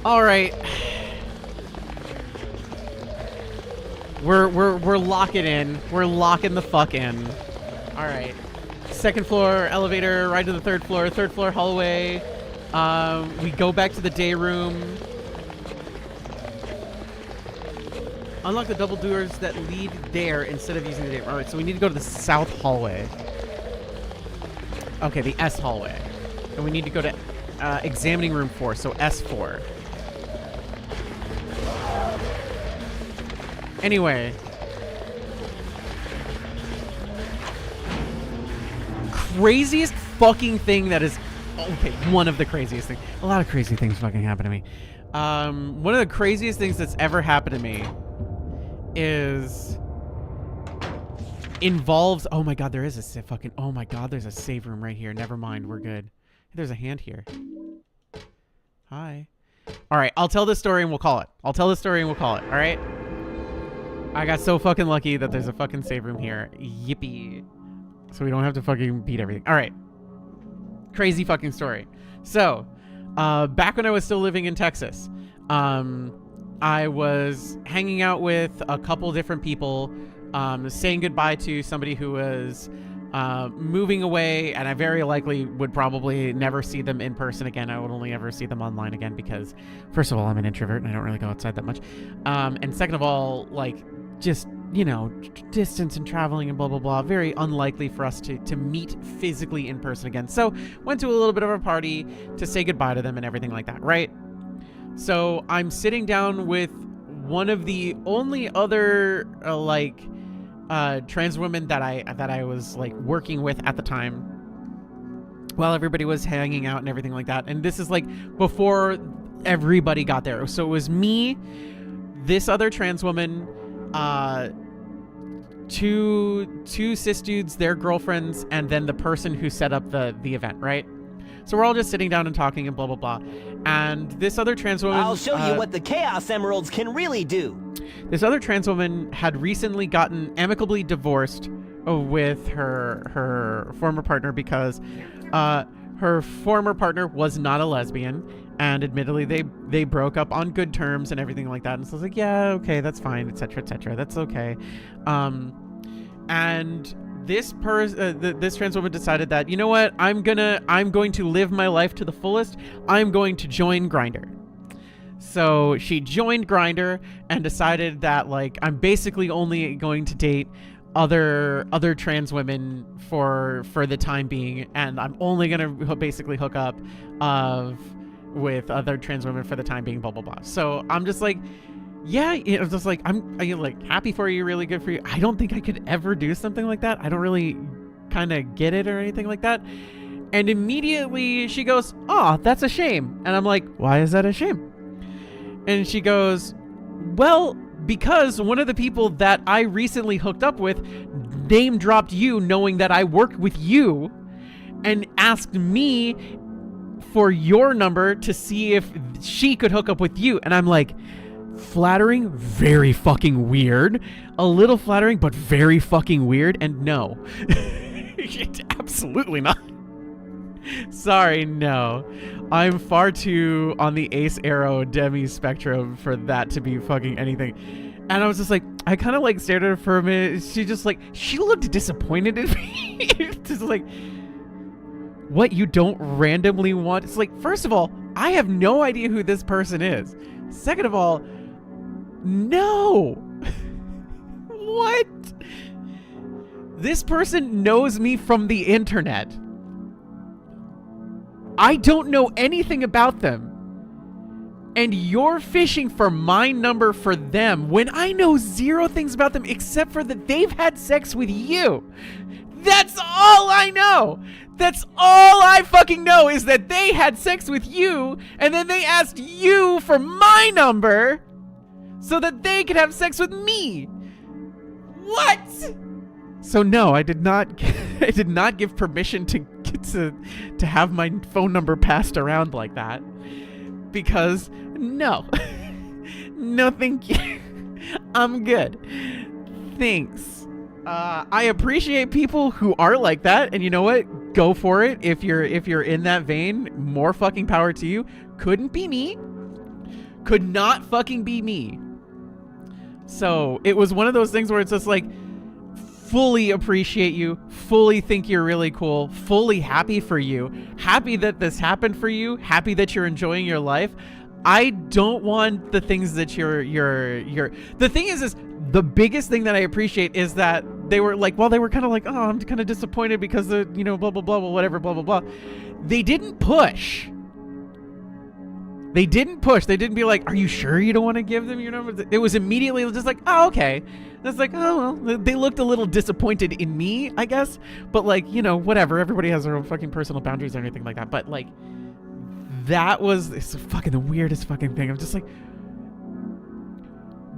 All right. We're locking in. We're locking the fuck in. All right. Second floor elevator, right to the third floor. Third floor hallway. We go back to the day room. Unlock the double doors that lead there instead of using the day room. All right, so we need to go to the south hallway. Okay, the S hallway. And we need to go to examining room 4, so S4. Anyway. Craziest fucking thing that is... Okay, one of the craziest things. A lot of crazy things fucking happen to me. One of the craziest things that's ever happened to me involves... Oh my god, there is a fucking... Oh my god, there's a save room right here. Never mind, we're good. There's a hand here. Hi. Alright, I'll tell this story and we'll call it. Alright? I got so fucking lucky that there's a fucking save room here. Yippee. So we don't have to fucking beat everything. Alright. Crazy fucking story. So, back when I was still living in Texas, I was hanging out with a couple different people, saying goodbye to somebody who was moving away, and I very likely would probably never see them in person again. I would only ever see them online again because, first of all, I'm an introvert and I don't really go outside that much. And second of all, like, just, you know, distance and traveling and blah, blah, blah. Very unlikely for us to meet physically in person again. So went to a little bit of a party to say goodbye to them and everything like that, right? So I'm sitting down with one of the only other, trans women that I was, like, working with at the time while everybody was hanging out and everything like that. And this is, like, before everybody got there. So it was me, this other trans woman, two cis dudes, their girlfriends, and then the person who set up the event, right? So we're all just sitting down and talking and blah, blah, blah. And this other trans woman... I'll show you what the Chaos Emeralds can really do. This other trans woman had recently gotten amicably divorced with her former partner because her former partner was not a lesbian. And admittedly, they broke up on good terms and everything like that. And so I was like, yeah, okay, that's fine, etc., etc. That's okay. And this trans woman decided that, you know what, I'm going to live my life to the fullest. I'm going to join Grindr. So she joined Grindr and decided that, like, I'm basically only going to date other trans women for the time being, and I'm only gonna basically hook up with other trans women for the time being, blah, blah, blah. So I'm just like, yeah, you know, just like, I'm like happy for you, really good for you. I don't think I could ever do something like that. I don't really kind of get it or anything like that. And immediately she goes, oh, that's a shame. And I'm like, why is that a shame? And she goes, well, because one of the people that I recently hooked up with name dropped you, knowing that I worked with you, and asked me for your number to see if she could hook up with you. And I'm like, flattering, very fucking weird. A little flattering, but very fucking weird. And no, absolutely not. Sorry, no. I'm far too on the Ace Arrow Demi spectrum for that to be fucking anything. And I was just like, I kind of like stared at her for a minute. She just like, she looked disappointed in me. Just like, what, you don't randomly want? It's like, first of all, I have no idea who this person is. Second of all, no. What? This person knows me from the internet. I don't know anything about them. And you're fishing for my number for them when I know zero things about them except for that they've had sex with you. That's all I know. That's all I fucking know is that they had sex with you and then they asked you for my number so that they could have sex with me. What? So no, I did not give permission to have my phone number passed around like that. Because no. No, thank you. I'm good. Thanks. I appreciate people who are like that, and you know what? Go for it. If you're in that vein, more fucking power to you. Couldn't be me. Could not fucking be me. So it was one of those things where it's just like, fully appreciate you, fully think you're really cool, fully happy for you, happy that this happened for you, happy that you're enjoying your life. I don't want the things that you're the thing is the biggest thing that I appreciate is that they were like, well, they were kind of like, oh, I'm kind of disappointed because of, you know, blah, blah, blah, whatever, blah, blah, blah. They didn't push. They didn't push. They didn't be like, are you sure you don't want to give them your number? It was immediately just like, oh, okay. It's like, oh, well, they looked a little disappointed in me, I guess. But like, you know, whatever. Everybody has their own fucking personal boundaries or anything like that. But like, it's fucking the weirdest fucking thing. I'm just like,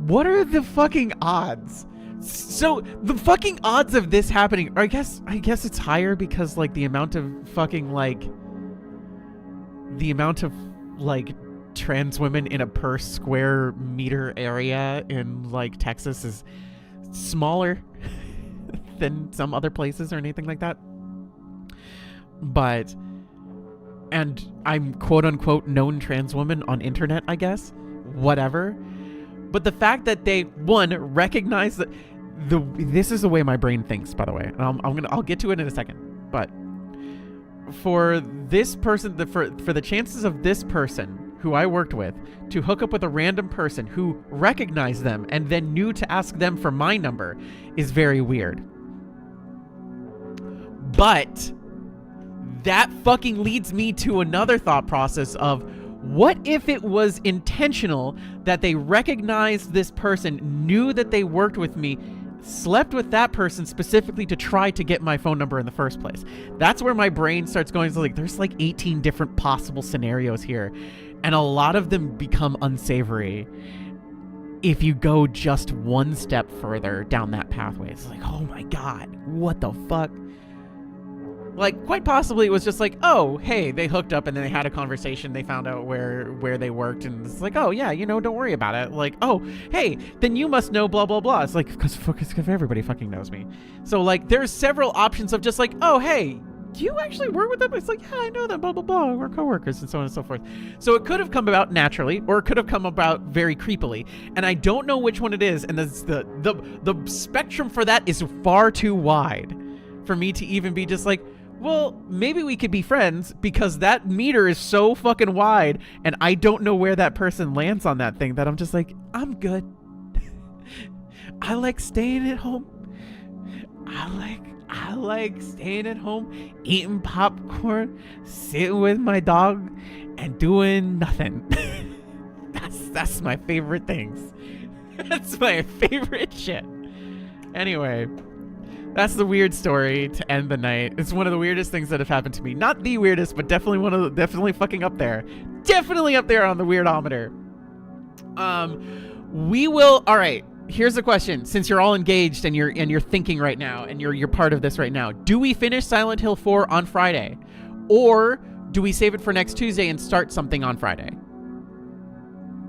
what are the fucking odds? So the fucking odds of this happening, I guess it's higher because like the amount of trans women in a per square meter area in like Texas is smaller than some other places or anything like that. But, and I'm quote unquote known trans woman on internet, I guess, whatever. But the fact that they, one, recognize that this is the way my brain thinks, by the way, and I'll get to it in a second, but for this person, for the chances of this person who I worked with to hook up with a random person who recognized them and then knew to ask them for my number is very weird. But that fucking leads me to another thought process of, what if it was intentional that they recognized this person, knew that they worked with me, slept with that person specifically to try to get my phone number in the first place? That's where my brain starts going to like, there's like 18 different possible scenarios here. And a lot of them become unsavory if you go just one step further down that pathway. It's like, oh my God, what the fuck? Like, quite possibly it was just like, oh, hey, they hooked up and then they had a conversation. They found out where they worked, and it's like, oh, yeah, you know, don't worry about it. Like, oh, hey, then you must know blah, blah, blah. It's like, because everybody fucking knows me. So, like, there's several options of just like, oh, hey, do you actually work with them? It's like, yeah, I know them, blah, blah, blah. We're coworkers and so on and so forth. So it could have come about naturally, or it could have come about very creepily. And I don't know which one it is. And the spectrum for that is far too wide for me to even be just like, well, maybe we could be friends, because that meter is so fucking wide and I don't know where that person lands on that thing that I'm just like, I'm good. I like staying at home. I like staying at home, eating popcorn, sitting with my dog, and doing nothing. That's my favorite things. That's my favorite shit. Anyway, that's the weird story to end the night. It's one of the weirdest things that have happened to me. Not the weirdest, but definitely fucking up there. Definitely up there on the weirdometer. All right. Here's the question. Since you're all engaged and you're thinking right now and you're part of this right now, do we finish Silent Hill 4 on Friday? Or Do we save it for next Tuesday and start something on Friday?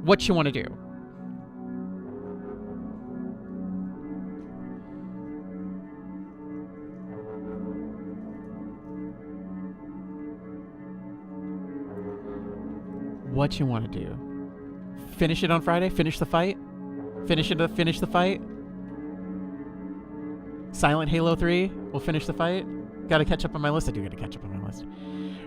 What you want to do? What you want to do? Finish it on Friday? Finish the fight? Finish the fight? Silent Halo 3? We'll finish the fight? Gotta catch up on my list. I do gotta catch up on my list.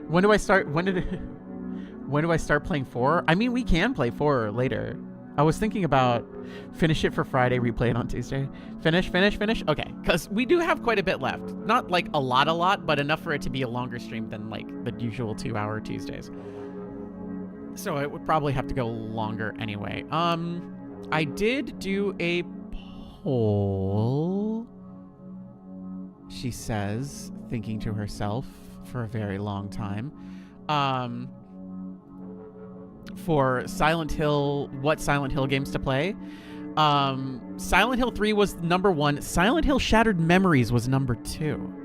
When do I start? When do I start playing 4? I mean, we can play 4 later. I was thinking about finish it for Friday, replay it on Tuesday. Finish. Okay, because we do have quite a bit left. Not like a lot, but enough for it to be a longer stream than like the usual 2-hour Tuesdays. So it would probably have to go longer anyway. I did do a poll. She says, thinking to herself for a very long time, for Silent Hill, what Silent Hill games to play. Silent Hill 3 was number 1. Silent Hill Shattered Memories was number 2.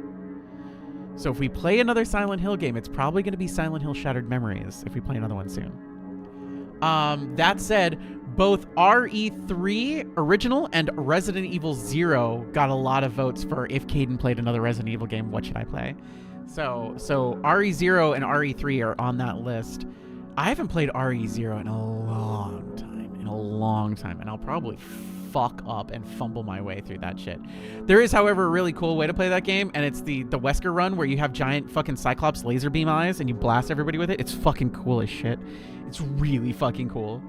So if we play another Silent Hill game, it's probably going to be Silent Hill Shattered Memories if we play another one soon. That said, both RE3 Original and Resident Evil 0 got a lot of votes for if Kdin played another Resident Evil game, what should I play? So RE0 and RE3 are on that list. I haven't played RE0 in a long time, and I'll probably fuck up and fumble my way through that shit. There is, however, a really cool way to play that game, and it's the Wesker run where you have giant fucking Cyclops laser beam eyes and you blast everybody with it. It's fucking cool as shit. It's really fucking cool.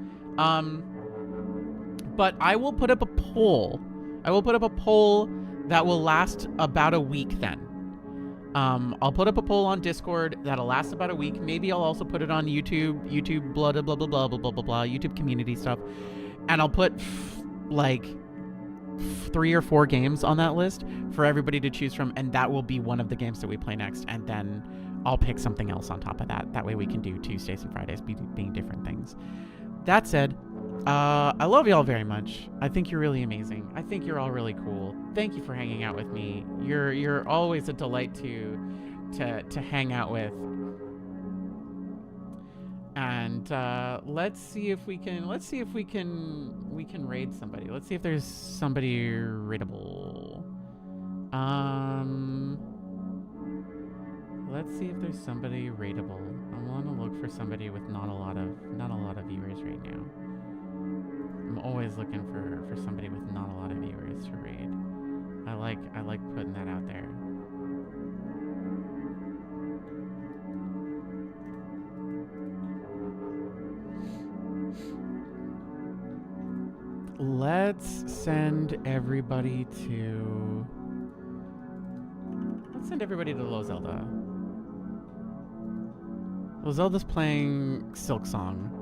But I will put up a poll. That will last about a week then. I'll put up a poll on Discord that'll last about a week. Maybe I'll also put it on YouTube, blah, blah, blah, blah, blah, blah, blah, blah, YouTube community stuff. And I'll put like 3 or 4 games on that list for everybody to choose from. And that will be one of the games that we play next. And then I'll pick something else on top of that. That way we can do Tuesdays and Fridays being different things. That said, I love y'all very much. I think you're really amazing. I think you're all really cool. Thank you for hanging out with me. You're always a delight to hang out with. And let's see if we can raid somebody. Let's see if there's somebody raidable. Let's see if there's somebody raidable. I want to look for somebody with not a lot of viewers right now. I'm always looking for somebody with not a lot of viewers to raid. I like putting that out there. Let's send everybody to Lozelda. Lozelda's playing Silk Song.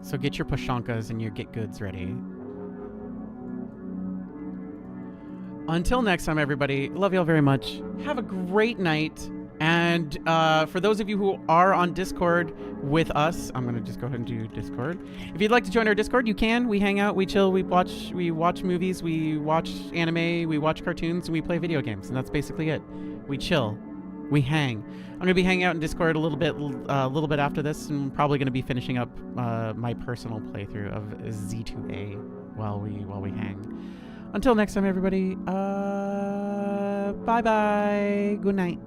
So get your Pashankas and your Get Goods ready. Until next time, everybody, love y'all very much. Have a great night. And for those of you who are on Discord with us, I'm going to just go ahead and do Discord. If you'd like to join our Discord, you can. We hang out, we chill, we watch movies, we watch anime, we watch cartoons, and we play video games. And that's basically it. We chill. We hang. I'm going to be hanging out in Discord a little bit after this, and I'm probably going to be finishing up my personal playthrough of Z2A while we hang. Until next time, everybody. Bye-bye. Good night.